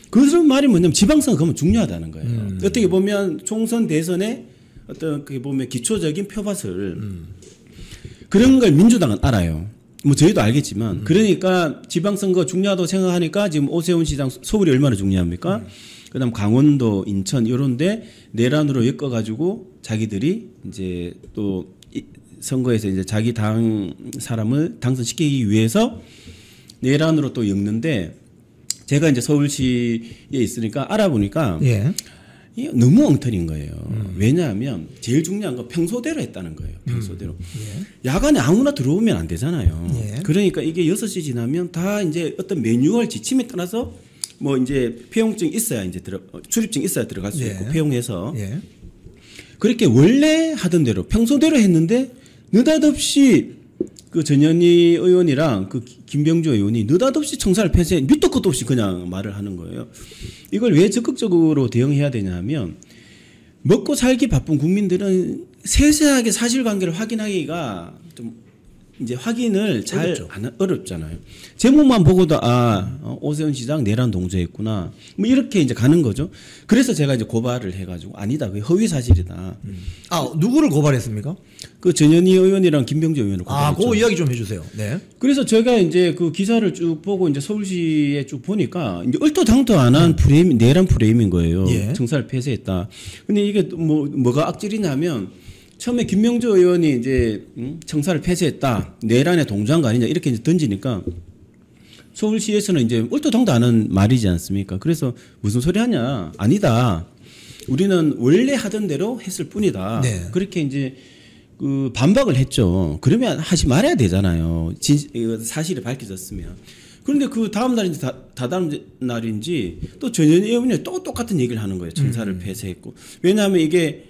그런 말이 뭐냐면 지방선거 그러면 중요하다는 거예요. 어떻게 보면 총선 대선에 어떤 그게 보면 기초적인 표밭을 그런 걸 민주당은 알아요. 뭐 저희도 알겠지만 그러니까 지방선거 중요하다고 생각하니까 지금 오세훈 시장 서울이 얼마나 중요합니까? 그다음 강원도, 인천 이런데 내란으로 엮어가지고 자기들이 이제 또 선거에서 이제 자기 당 사람을 당선시키기 위해서 내란으로 또 엮는데 제가 이제 서울시에 있으니까 알아보니까 예. 이게 너무 엉터리인 거예요. 왜냐하면 제일 중요한 건 평소대로 했다는 거예요. 평소대로. 야간에 아무나 들어오면 안 되잖아요. 예. 그러니까 이게 6시 지나면 다 이제 어떤 매뉴얼 지침에 따라서 뭐 이제 폐용증 있어야 이제 출입증 있어야 들어갈 수 있고 폐용해서 그렇게 원래 하던 대로 평소대로 했는데 느닷없이 그 전현희 의원이랑 그 김병주 의원이 느닷없이 청사를 폐쇄 밑도 끝도 없이 그냥 말을 하는 거예요. 이걸 왜 적극적으로 대응해야 되냐 하면 먹고 살기 바쁜 국민들은 세세하게 사실관계를 확인하기가 좀 이제 확인을 잘 안 어렵잖아요. 제목만 보고도 오세훈 시장 내란 동조했구나 뭐 이렇게 이제 가는 거죠. 그래서 제가 이제 고발을 해가지고 아니다 그게 허위 사실이다. 누구를 고발했습니까? 그 전현희 의원이랑 김병재 의원을 고발했죠. 그 이야기 좀 해주세요. 네. 그래서 제가 이제 그 기사를 쭉 보고 이제 서울시에 쭉 보니까 이제 얼토당토 안 한 프레임 내란 프레임인 거예요. 예. 청사를 폐쇄했다. 근데 이게 뭐가 악질이냐면. 처음에 김명주 의원이 이제 청사를 폐쇄했다. 내란에 동조한 거 아니냐 이렇게 이제 던지니까 서울시에서는 이제 얼토당토 안 한 말이지 않습니까? 그래서 무슨 소리 하냐? 아니다. 우리는 원래 하던 대로 했을 뿐이다. 네. 그렇게 이제 그 반박을 했죠. 그러면 하지 말아야 되잖아요. 사실이 밝혀졌으면. 그런데 그 다음 날인지 다다음 날인지 또 전현희 의원이 또 똑같은 얘기를 하는 거예요. 청사를 폐쇄했고. 왜냐하면 이게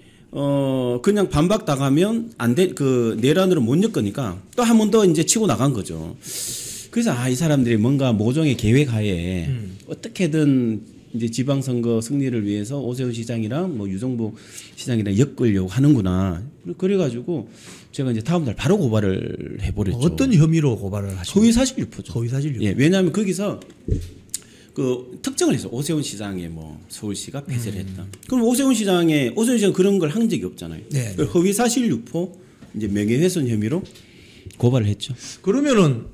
그냥 반박당하면 그 내란으로 못 엮으니까 또 한 번 더 이제 치고 나간 거죠. 그래서 이 사람들이 뭔가 모종의 계획하에 어떻게든 이제 지방선거 승리를 위해서 오세훈 시장이랑 뭐 유정복 시장이랑 엮으려고 하는구나. 그래가지고 제가 이제 다음 날 바로 고발을 해버렸죠. 어떤 혐의로 고발을 하셨어요? 허위사실 유포죠. 허위사실 유포. 예, 왜냐하면 거기서 그 특정을 해서 오세훈 시장의 뭐 서울시가 폐쇄를 했다. 그럼 오세훈 시장 그런 걸 한 적이 없잖아요. 네. 허위 사실 유포, 이제 명예훼손 혐의로 고발을 했죠. 그러면은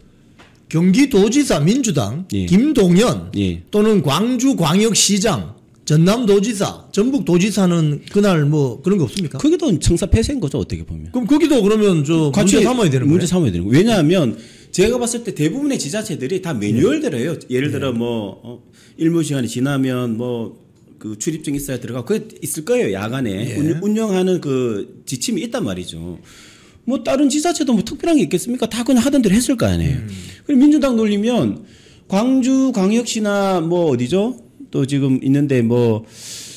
경기도지사 민주당 예. 김동연 예. 또는 광주광역시장, 전남도지사, 전북도지사는 그날 뭐 그런 거 없습니까? 거기도 청사 폐쇄인 거죠 어떻게 보면. 그럼 거기도 그러면 문제 삼아야 되는 거예요? 문제 삼아야 되는 거예요. 왜냐하면 제가 봤을 때 대부분의 지자체들이 다 매뉴얼대로 해요. 예를 들어 뭐 일무 시간이 지나면 뭐 그 출입증 있어야 들어가고 그게 있을 거예요. 야간에 운영하는 그 지침이 있단 말이죠. 뭐 다른 지자체도 뭐 특별한 게 있겠습니까? 다 그냥 하던 대로 했을 거 아니에요. 그리고 민주당 놀리면 광주광역시나 뭐 어디죠? 또 지금 있는데 뭐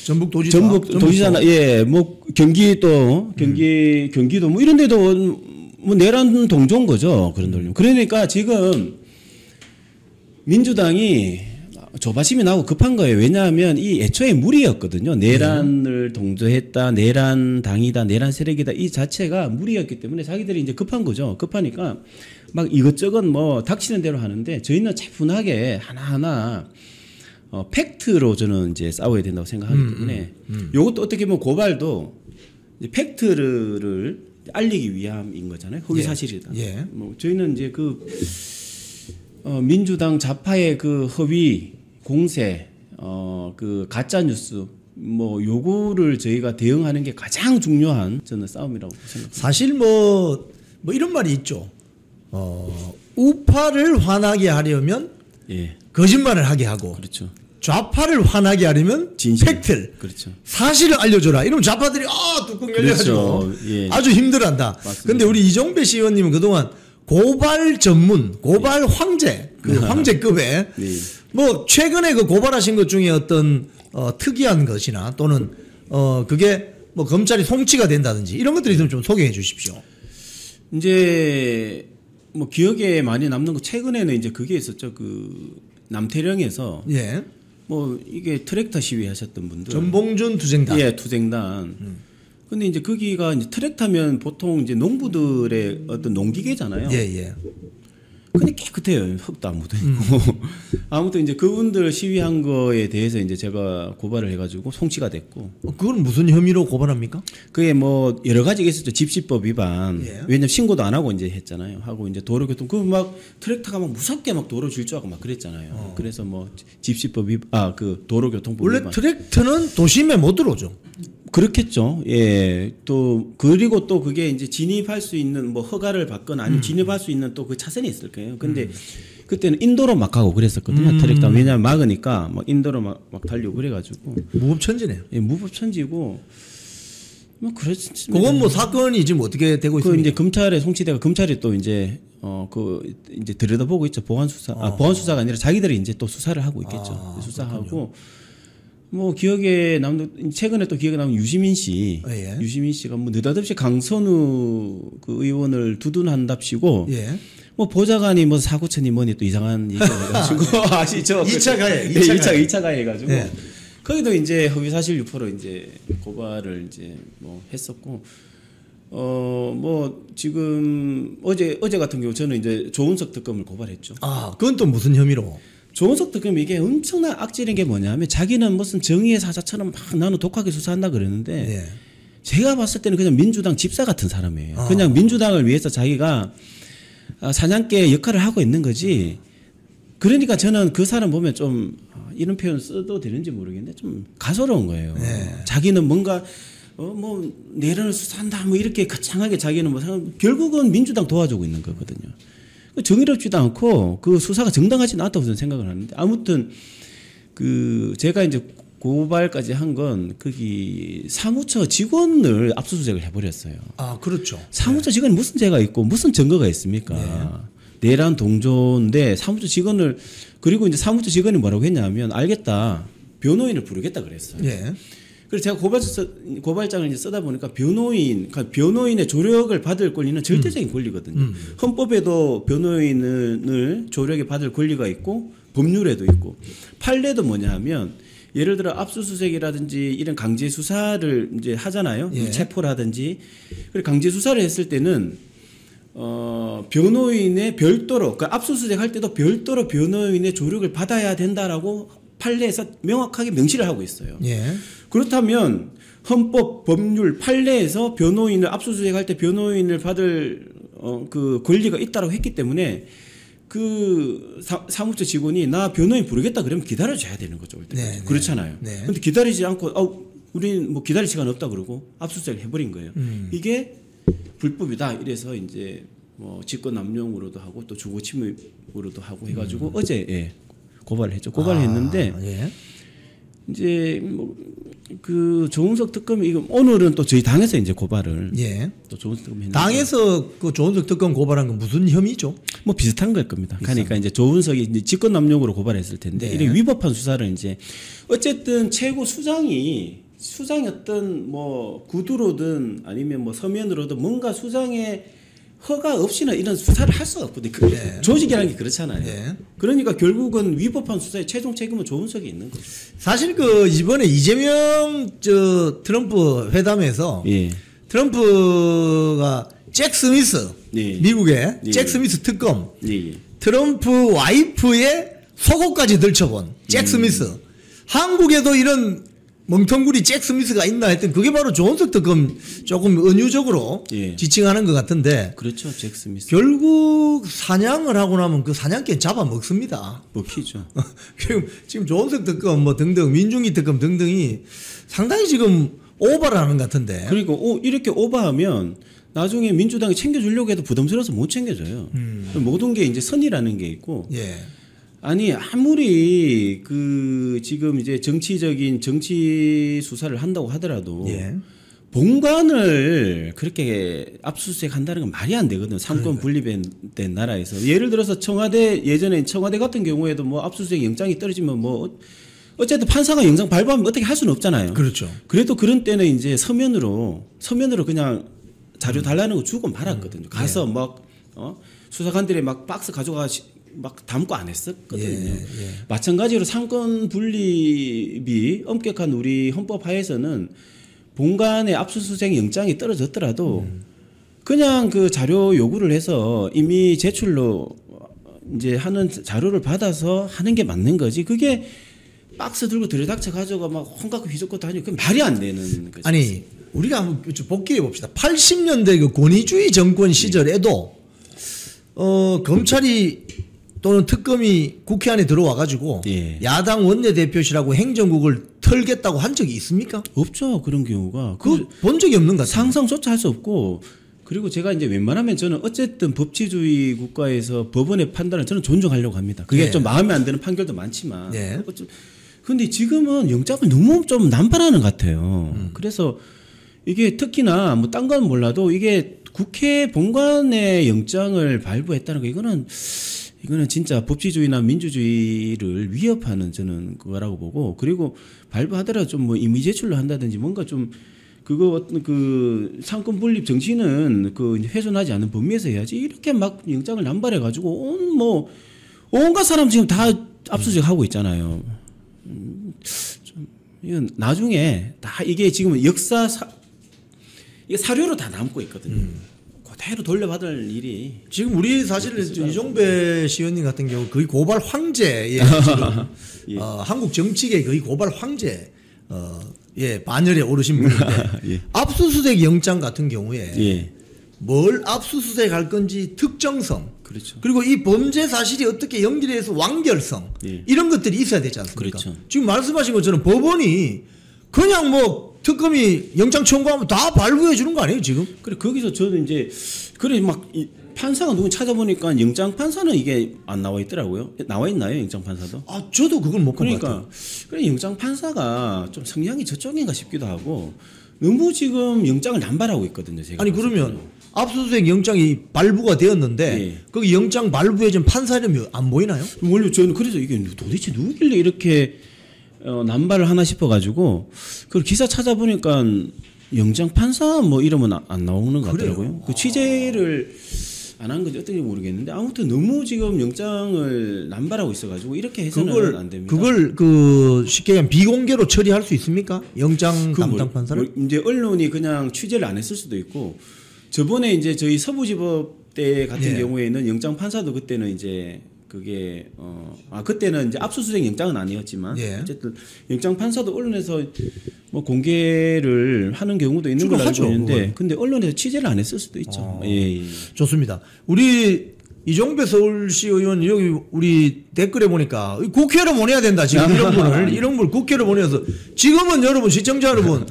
전북도지사나 예, 뭐 경기도 뭐 이런 데도 뭐 내란 동조인 거죠. 그런 논리. 그러니까 지금 민주당이 조바심이 나고 급한 거예요. 왜냐하면 이 애초에 무리였거든요. 내란을 동조했다, 내란 당이다, 내란 세력이다 이 자체가 무리였기 때문에 자기들이 이제 급한 거죠. 급하니까 막 이것저것 뭐 닥치는 대로 하는데 저희는 차분하게 하나하나 팩트로 저는 이제 싸워야 된다고 생각하기 때문에 이것도 어떻게 보면 고발도 이제 팩트를 알리기 위함인 거잖아요. 허위 사실이다. 예. 뭐 저희는 이제 그 민주당 좌파의 그 허위 공세, 그 가짜 뉴스 뭐 요거를 저희가 대응하는 게 가장 중요한 저는 싸움이라고 생각합니다. 사실 뭐 이런 말이 있죠. 우파를 화나게 하려면 예. 거짓말을 하게 하고, 그렇죠. 좌파를 화나게 하려면 진실. 팩트를, 그렇죠. 사실을 알려줘라. 이러면 좌파들이 뚜껑 열려가지고 그렇죠. 예. 아주 힘들어한다. 그런데 우리 이종배 시의원님은 그동안 고발 전문, 고발 황제, 그 황제급의 네. 뭐 최근에 그 고발하신 것 중에 어떤 특이한 것이나 또는 그게 뭐 검찰이 송치가 된다든지 이런 것들이 있으면 좀 소개해 주십시오. 이제 뭐 기억에 많이 남는 거 최근에는 이제 그게 있었죠. 그 남태령에서 예. 뭐 이게 트랙터 시위 하셨던 분들. 전봉준 투쟁단. 예, 투쟁단. 근데 이제 거기가 이제 트랙터면 보통 이제 농부들의 어떤 농기계잖아요. 예, 예. 근데 깨끗해요. 흙도 안 묻어 있고. 아무튼 이제 그분들 시위한 거에 대해서 이제 제가 고발을 해가지고 송치가 됐고. 그건 무슨 혐의로 고발합니까? 그게 뭐 여러 가지가 있었죠. 집시법 위반. 예. 왜냐면 신고도 안 하고 이제 했잖아요. 하고 이제 도로교통 그 막 트랙터가 막 무섭게 막 도로 질주하고 막 그랬잖아요. 그래서 뭐 집시법 위반, 그 도로교통법 원래 위반. 트랙터는 도심에 못 들어오죠. 그렇겠죠. 예. 또 그리고 또 그게 이제 진입할 수 있는 뭐 허가를 받거나 아니면 진입할 수 있는 또 그 차선이 있을 거예요. 근데 그때는 인도로 막 가고 그랬었거든요. 트랙터. 왜냐하면 막으니까 막 인도로 막 달리고 그래가지고. 무법천지네요. 예, 무법천지고 뭐 그렇습니다. 그건 뭐 사건이 지금 어떻게 되고 그 있습니까? 이제 검찰에 송치돼가 검찰이 또 이제 그 이제 들여다보고 있죠. 보안 수사. 보안 수사가 아니라 자기들이 이제 또 수사를 하고 있겠죠. 수사하고. 그렇군요. 뭐 기억에 남는 최근에 또 기억에 남는 유시민 씨, 예. 유시민 씨가 뭐 느닷없이 강선우 그 의원을 두둔한답시고, 예. 뭐 보좌관이 뭐 사고천이 뭐니 또 이상한 얘기를 해가지고 아시죠? 2차 가해, 2차 가해 해가지고 예. 거기도 이제 허위사실 유포로 이제 고발을 이제 뭐 했었고, 뭐 지금 어제 같은 경우 저는 이제 조은석 특검을 고발했죠. 그건 또 무슨 혐의로? 조은석 특검 이게 엄청난 악질인 게 뭐냐면 자기는 무슨 정의의 사자처럼 막 나는 독하게 수사한다 그러는데 예. 제가 봤을 때는 그냥 민주당 집사 같은 사람이에요. 그냥 민주당을 위해서 자기가 사냥개 역할을 하고 있는 거지. 그러니까 저는 그 사람 보면 좀 이런 표현 써도 되는지 모르겠는데 좀 가소로운 거예요. 예. 자기는 뭔가 뭐 내란을 수사한다 뭐 이렇게 거창하게 자기는 뭐 결국은 민주당 도와주고 있는 거거든요. 정의롭지도 않고 그 수사가 정당하지는 않다고 저는 생각을 하는데 아무튼 그 제가 이제 고발까지 한 건 거기 사무처 직원을 압수수색을 해버렸어요. 그렇죠. 사무처 직원이 무슨 죄가 있고 무슨 증거가 있습니까? 내란 동조인데 사무처 직원을 그리고 이제 사무처 직원이 뭐라고 했냐면 알겠다 변호인을 부르겠다 그랬어요. 예. 그래서 제가 고발장을 이제 쓰다 보니까 변호인의 조력을 받을 권리는 절대적인 권리거든요. 헌법에도 변호인을 조력에 받을 권리가 있고 법률에도 있고 판례도 뭐냐 하면 예를 들어 압수수색이라든지 이런 강제 수사를 이제 하잖아요. 예. 체포라든지. 그리고 강제 수사를 했을 때는 변호인의 별도로 그러니까 압수수색 할 때도 별도로 변호인의 조력을 받아야 된다라고 판례에서 명확하게 명시를 하고 있어요. 예. 그렇다면 헌법, 법률, 판례에서 변호인을 압수수색할 때 변호인을 받을 그 권리가 있다라고 했기 때문에 그 사무처 직원이 나 변호인 부르겠다 그러면 기다려줘야 되는 거죠. 네, 그렇잖아요. 네. 근데 기다리지 않고 우리는 뭐 기다릴 시간 없다 그러고 압수수색을 해버린 거예요. 이게 불법이다. 이래서 이제 뭐 직권남용으로도 하고 또 주거침입으로도 하고 해가지고 어제 고발을 했죠. 고발을 했는데 예. 이제 뭐 그 조은석 특검이 이거 오늘은 또 저희 당에서 이제 고발을 예. 또 조은석 특검 했는데 당에서 그 조은석 특검 고발한 건 무슨 혐의죠? 뭐 비슷한 걸 겁니다. 그러니까 이제 조은석이 이제 직권남용으로 고발했을 텐데 네. 이런 위법한 수사를 이제 어쨌든 최고 수장이 어떤 뭐 구두로든 아니면 뭐 서면으로든 뭔가 수장의 허가 없이는 이런 수사를 할 수가 없거든요. 그 네. 조직이라는 게 그렇잖아요. 네. 그러니까 결국은 위법한 수사의 최종 책임은 조은석이 있는 거죠. 사실 그 이번에 이재명 저 트럼프 회담에서 예. 트럼프가 잭 스미스 예. 미국의 예. 잭 스미스 특검 예. 트럼프 와이프의 속옷까지 들춰본 잭 스미스 한국에도 이런 멍텅구리 잭 스미스가 있나 했더니 그게 바로 조은석 특검 조금 은유적으로 예. 지칭하는 것 같은데 그렇죠. 잭 스미스. 결국 사냥을 하고 나면 그 사냥개 잡아먹습니다. 먹히죠. 지금 조은석 특검 뭐 등등 민중기 특검 등등이 상당히 지금 오버를 하는 것 같은데. 그리고 이렇게 오버하면 나중에 민주당이 챙겨주려고 해도 부담스러워서 못 챙겨줘요. 모든 게 이제 선이라는 게 있고. 예. 아니 아무리 그 지금 이제 정치적인 정치 수사를 한다고 하더라도 예. 본관을 그렇게 압수수색 한다는 건 말이 안 되거든요. 삼권 분립된 나라에서. 예를 들어서 예전에 청와대 같은 경우에도 뭐 압수수색 영장이 떨어지면 뭐 어쨌든 판사가 영장 발부하면 어떻게 할 수는 없잖아요. 그렇죠. 그래도 그런 때는 이제 서면으로 그냥 자료 달라는 거 주고 말았거든요. 가서 막 수사관들이 막 박스 가져가 막 담고 안 했었거든요. 예. 마찬가지로 상권 분립이 엄격한 우리 헌법 하에서는 본관의 압수수색 영장이 떨어졌더라도 그냥 그 자료 요구를 해서 이미 제출로 이제 하는 자료를 받아서 하는 게 맞는 거지. 그게 박스 들고 들여닥쳐 가져가 막 혼갖고 휘젓고 다니고 그게 말이 안 되는 거죠. 아니 우리가 한번 좀 복귀해 봅시다. 80년대 그 권위주의 정권 시절에도 검찰이 또는 특검이 국회 안에 들어와 가지고 예. 야당 원내대표실하고 행정국을 털겠다고 한 적이 있습니까? 없죠. 그런 경우가. 그 본 적이 없는 것 같아요. 상상조차 할 수 없고 그리고 제가 이제 웬만하면 저는 어쨌든 법치주의 국가에서 법원의 판단을 저는 존중하려고 합니다. 그게 예. 좀 마음에 안 드는 판결도 많지만. 예. 근데 지금은 영장을 너무 좀 남발하는 것 같아요. 그래서 이게 특히나 뭐 딴 건 몰라도 이게 국회 본관의 영장을 발부했다는 거 이거는 진짜 법치주의나 민주주의를 위협하는 저는 그거라고 보고 그리고 발부하더라도 좀 뭐 임의 제출로 한다든지 뭔가 좀 그거 어떤 그 상권 분립 정치는 그 훼손하지 않은 범위에서 해야지 이렇게 막 영장을 남발해 가지고 온갖 사람 지금 다 압수수색 하고 있잖아요. 좀 이건 나중에 다 이게 지금 이게 사료로 다 남고 있거든요. 그대로 돌려받을 일이 지금 우리 사실은 이종배 시의원님 같은 경우 거의 고발 황제에 지금 예. 한국 정치계 거의 고발 황제 반열에 오르신 분인데 예. 압수수색 영장 같은 경우에 예. 뭘 압수수색할 건지 특정성 그렇죠. 그리고 이 범죄 사실이 어떻게 연결해서 완결성 예. 이런 것들이 있어야 되지 않습니까? 그렇죠. 지금 말씀하신 것처럼 법원이 그냥 뭐 특검이 영장 청구하면 다 발부해 주는 거 아니에요 지금? 그래 거기서 저는 이제 그래 막 판사가 누군 찾아보니까 영장 판사는 이게 안 나와 있더라고요. 나와 있나요 영장 판사도? 아 저도 그걸 못 본 것 같아요. 그러니까 그래 영장 판사가 좀 성향이 저쪽인가 싶기도 하고 너무 지금 영장을 남발하고 있거든요. 제가 아니 그러면 압수수색 영장이 발부가 되었는데 예. 거기 영장 발부해 준 판사 이름이 안 보이나요? 원래 저는 그래서 이게 도대체 누구길래 이렇게 남발을 하나 싶어가지고 그 기사 찾아보니까 영장 판사 뭐 이름은 안 나오는 것 같더라고요. 그 취재를 안 한 건지 어떤지 모르겠는데 아무튼 너무 지금 영장을 남발하고 있어가지고 이렇게 해서는 안 됩니다. 그걸 그 쉽게 얘기하면 비공개로 처리할 수 있습니까? 영장 담당 판사를? 이제 언론이 그냥 취재를 안 했을 수도 있고 저번에 이제 저희 서부지법 때 같은 예. 경우에는 영장 판사도 그때는 이제 그게 그때는 이제 압수수색 영장은 아니었지만 예. 어쨌든 영장 판사도 언론에서 뭐 공개를 하는 경우도 있는 걸로 알고 하죠, 있는데 그건. 근데 언론에서 취재를 안 했을 수도 있죠. 예. 좋습니다. 우리 이종배 서울시 의원 여기 우리 댓글에 보니까 국회로 보내야 된다 지금 이런 걸 국회로 보내서 지금은 여러분 시청자 여러분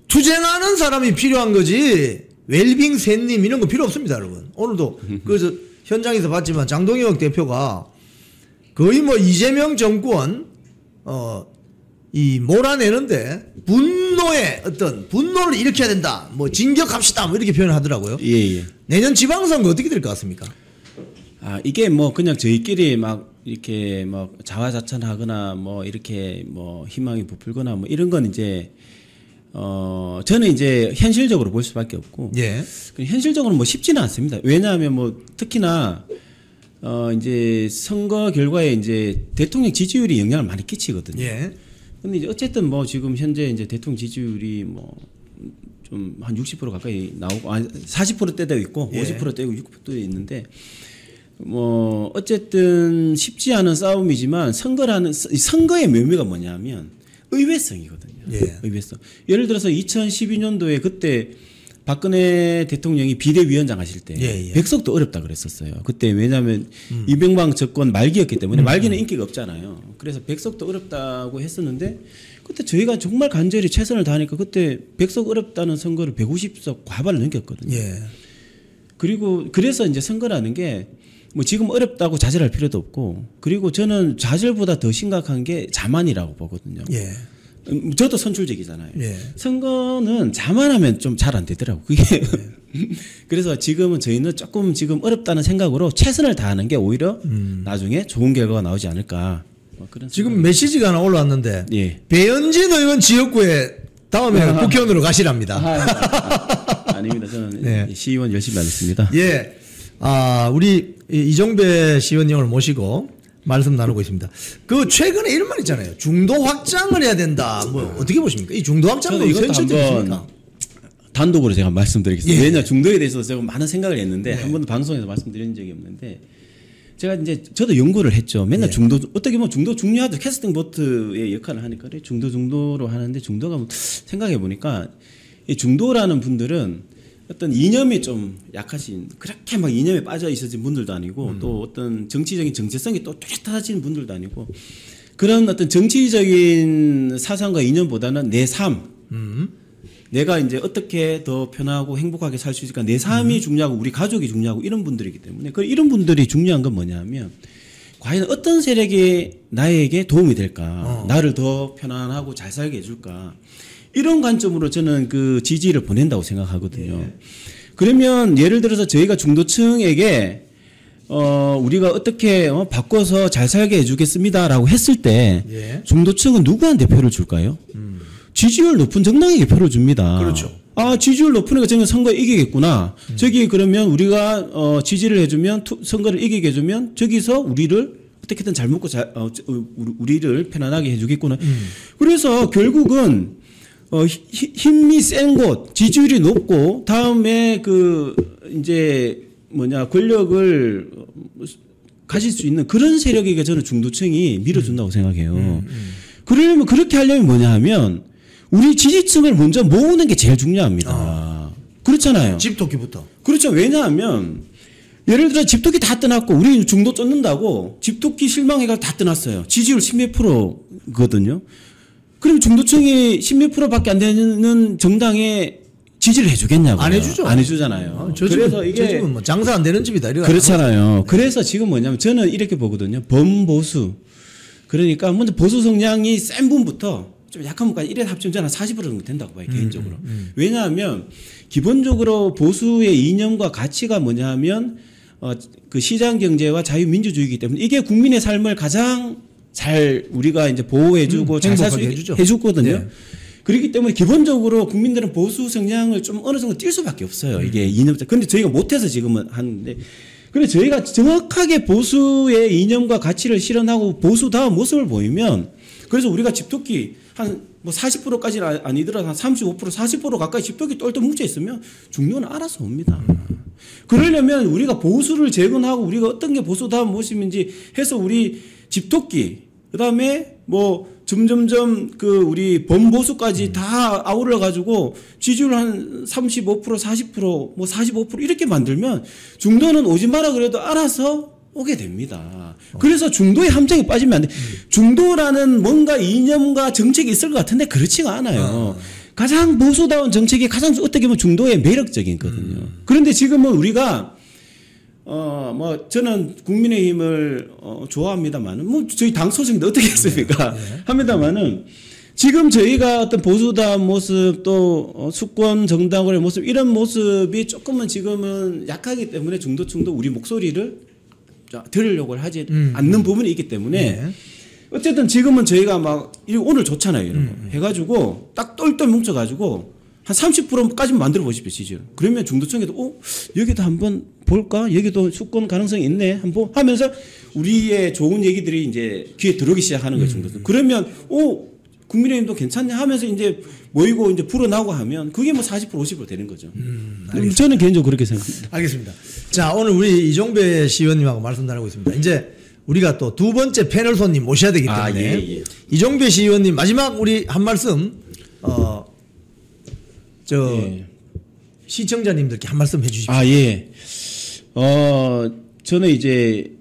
투쟁하는 사람이 필요한 거지 웰빙 샌님 이런 거 필요 없습니다 여러분. 오늘도 그래서 현장에서 봤지만 장동혁 대표가 거의 뭐 이재명 정권 이 몰아내는데 분노를 일으켜야 된다. 뭐 진격합시다. 뭐 이렇게 표현을 하더라고요. 예. 내년 지방선거 어떻게 될 것 같습니까? 이게 뭐 그냥 저희끼리 막 이렇게 뭐 자화자찬하거나 뭐 이렇게 뭐 희망이 부풀거나 뭐 이런 건 이제 저는 이제 현실적으로 볼 수밖에 없고, 예. 현실적으로 뭐 쉽지는 않습니다. 왜냐하면 뭐 특히나 이제 선거 결과에 이제 대통령 지지율이 영향을 많이 끼치거든요. 예. 근데 이제 어쨌든 뭐 지금 현재 이제 대통령 지지율이 뭐 좀 한 60% 가까이 나오고 40%대도 있고 예. 50%대고 60%대 있는데 뭐 어쨌든 쉽지 않은 싸움이지만 선거의 묘미가 뭐냐면 의외성이거든요. 예. 의외성. 예를 들어서 2012년도에 그때 박근혜 대통령이 비대위원장 하실 때 예. 백석도 어렵다 그랬었어요. 그때 왜냐하면 이명박 정권 말기였기 때문에 말기는 인기가 없잖아요. 그래서 백석도 어렵다고 했었는데 그때 저희가 정말 간절히 최선을 다하니까 그때 백석 어렵다는 선거를 150석 과반을 넘겼거든요. 예. 그리고 그래서 이제 선거라는 게 뭐 지금 어렵다고 좌절할 필요도 없고, 그리고 저는 좌절보다 더 심각한 게 자만이라고 보거든요. 예. 저도 선출직이잖아요. 예. 선거는 자만하면 좀 잘 안 되더라고. 그게 그래서 지금은 저희는 조금 지금 어렵다는 생각으로 최선을 다하는 게 오히려 나중에 좋은 결과가 나오지 않을까. 뭐 그런 지금 메시지가 하나 올라왔는데 예. 배현진 의원 지역구에 다음에 국회의원으로 가시랍니다. 아닙니다. 저는 네. 시의원 열심히 하겠습니다. 예. 우리 이종배 시의원님을 모시고 말씀 나누고 있습니다. 그 최근에 이런 말 있잖아요. 중도 확장을 해야 된다. 뭐 어떻게 보십니까? 이 중도 확장도 현실적입니까? 단독으로 제가 말씀드리겠습니다. 예. 왜냐 중도에 대해서 제가 많은 생각을 했는데 네. 한 번도 방송에서 말씀드린 적이 없는데, 제가 이제 저도 연구를 했죠. 맨날 예. 중도 어떻게 보면 중도 중요하죠. 캐스팅 보트의 역할을 하니까 그래 중도로 하는데, 중도가 뭐 생각해 보니까 이 중도라는 분들은 어떤 이념이 좀 약하신, 그렇게 막 이념에 빠져 있으신 분들도 아니고 또 어떤 정치적인 정체성이 또 뚜렷하신 분들도 아니고, 그런 어떤 정치적인 사상과 이념보다는 내 삶, 내가 이제 어떻게 더 편하고 행복하게 살 수 있을까, 내 삶이 중요하고 우리 가족이 중요하고 이런 분들이기 때문에, 이런 분들이 중요한 건 뭐냐면 과연 어떤 세력이 나에게 도움이 될까, 나를 더 편안하고 잘 살게 해줄까, 이런 관점으로 저는 그 지지를 보낸다고 생각하거든요. 예. 그러면 예를 들어서 저희가 중도층에게 우리가 어떻게 바꿔서 잘 살게 해주겠습니다라고 했을 때 예. 중도층은 누구한테 표를 줄까요? 지지율 높은 정당에게 표를 줍니다. 그렇죠. 지지율 높으니까 저는 선거에 이기겠구나. 저기 그러면 우리가 지지를 해주면 선거를 이기게 해주면 저기서 우리를 어떻게든 잘 먹고 우리를 편안하게 해주겠구나. 그래서 결국은 힘이 센 곳, 지지율이 높고, 다음에 이제 권력을 가질 수 있는 그런 세력에게 저는 중도층이 밀어준다고 생각해요. 그러려면, 그렇게 하려면 뭐냐 하면, 우리 지지층을 먼저 모으는 게 제일 중요합니다. 그렇잖아요. 집토끼부터. 그렇죠. 왜냐하면, 예를 들어 집토끼 다 떠났고, 우리 중도 쫓는다고, 집토끼 실망해가 다 떠났어요. 지지율 10몇 %거든요. 그럼 중도층이 10몇 %밖에 안 되는 정당에 지지를 해주겠냐고요? 안 해주죠. 안 해주잖아요. 그래서 이게 저 집은 뭐 장사 안 되는 집이다. 그렇잖아요. 네. 그래서 지금 뭐냐면 저는 이렇게 보거든요. 범보수. 그러니까 먼저 보수 성향이 센 분부터 좀 약한 분까지 이래 합치면 저는 40% 정도 된다고 봐요. 개인적으로. 왜냐하면 기본적으로 보수의 이념과 가치가 뭐냐면 그 시장 경제와 자유민주주의이기 때문에 이게 국민의 삶을 가장 잘 우리가 이제 보호해주고 잘 살 수 있게 해주거든요. 네. 그렇기 때문에 기본적으로 국민들은 보수 성향을 좀 어느 정도 띌 수밖에 없어요. 이게 이념자. 근데 저희가 못해서 지금은 하는데, 근데 저희가 정확하게 보수의 이념과 가치를 실현하고 보수다운 모습을 보이면, 그래서 우리가 집토끼 한 뭐 40%까지는 아니더라도 한 35%, 40% 가까이 집토끼 똘똘 뭉쳐 있으면 중도는 알아서 옵니다. 그러려면 우리가 보수를 재건하고 우리가 어떤 게 보수다운 모습인지 해서 우리 집토끼, 그 다음에 뭐 점점점 우리 범보수까지 다 아우러 가지고 지지율 한 35%, 40%, 뭐 45% 이렇게 만들면 중도는 오지 마라 그래도 알아서 오게 됩니다. 그래서 중도의 함정에 빠지면 안 돼. 중도라는 뭔가 이념과 정책이 있을 것 같은데 그렇지가 않아요. 가장 보수다운 정책이 가장 어떻게 보면 중도의 매력적이거든요. 그런데 지금은 우리가 뭐 저는 국민의힘을 좋아합니다만은 뭐 저희 당 소속인데 어떻게 했습니까? 합니다만은 지금 저희가 어떤 보수당 모습 또 수권 정당의 모습 이런 모습이 조금은 지금은 약하기 때문에 중도층도 우리 목소리를 들으려고 하지 않는 부분이 있기 때문에 어쨌든 지금은 저희가 막 오늘 좋잖아요 이런 거 해가지고 딱 똘똘 뭉쳐가지고 한 30%까지만 만들어 보십시오 지지율. 그러면 중도층에도 여기도 한번 볼까? 여기도 수권 가능성이 있네 한번 하면서 우리의 좋은 얘기들이 이제 귀에 들어오기 시작하는 거예요 중도층. 그러면 국민의힘도 괜찮네 하면서 이제 모이고 이제 불어나고 하면 그게 뭐 40% 50% 되는 거죠. 저는 개인적으로 그렇게 생각합니다. 알겠습니다. 자 오늘 우리 이종배 시의원님하고 말씀 나누고 있습니다. 이제 우리가 또 두 번째 패널 손님 모셔야 되기 때문에 예. 이종배 시의원님 마지막 우리 한 말씀 시청자님들께 한 말씀 해주십시오. 예. 저는 이제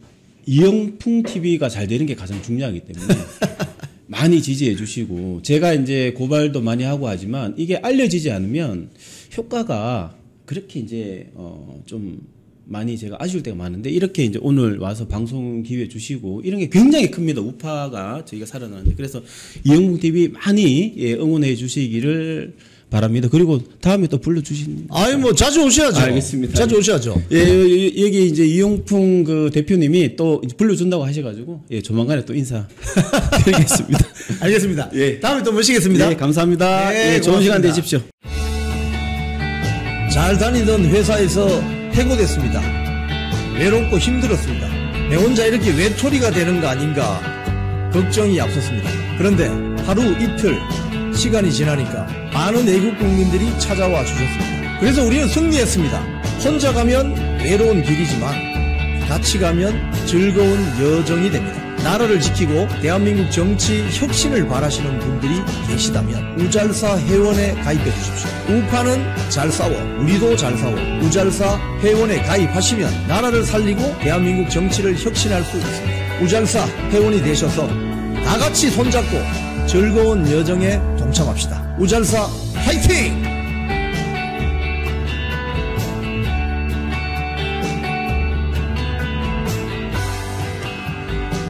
이영풍 TV가 잘 되는 게 가장 중요하기 때문에 많이 지지해 주시고 제가 이제 고발도 많이 하고 하지만 이게 알려지지 않으면 효과가 그렇게 이제 좀 많이 제가 아쉬울 때가 많은데 이렇게 이제 오늘 와서 방송 기회 주시고 이런 게 굉장히 큽니다. 우파가 저희가 살아나는데 그래서 이영풍 TV 많이 응원해 주시기를 바랍니다. 그리고 다음에 또 불러주신. 뭐 자주 오셔야죠. 알겠습니다. 자주 오셔야죠. 여기 이제 이용풍 그 대표님이 또 불러준다고 하셔가지고 조만간에 또 인사드리겠습니다. 알겠습니다. 다음에 또 모시겠습니다. 감사합니다. 좋은 시간 되십시오. 잘 다니던 회사에서 해고됐습니다. 외롭고 힘들었습니다. 내 혼자 이렇게 외톨이가 되는 거 아닌가 걱정이 앞섰습니다. 그런데 하루 이틀 시간이 지나니까 많은 애국 국민들이 찾아와 주셨습니다. 그래서 우리는 승리했습니다. 혼자 가면 외로운 길이지만 같이 가면 즐거운 여정이 됩니다. 나라를 지키고 대한민국 정치 혁신을 바라시는 분들이 계시다면 우잘사 회원에 가입해 주십시오. 우파는 잘 싸워 우리도 잘 싸워 우잘사 회원에 가입하시면 나라를 살리고 대한민국 정치를 혁신할 수 있습니다. 우잘사 회원이 되셔서 다 같이 손잡고 즐거운 여정에 동참합시다. 우잘사 화이팅!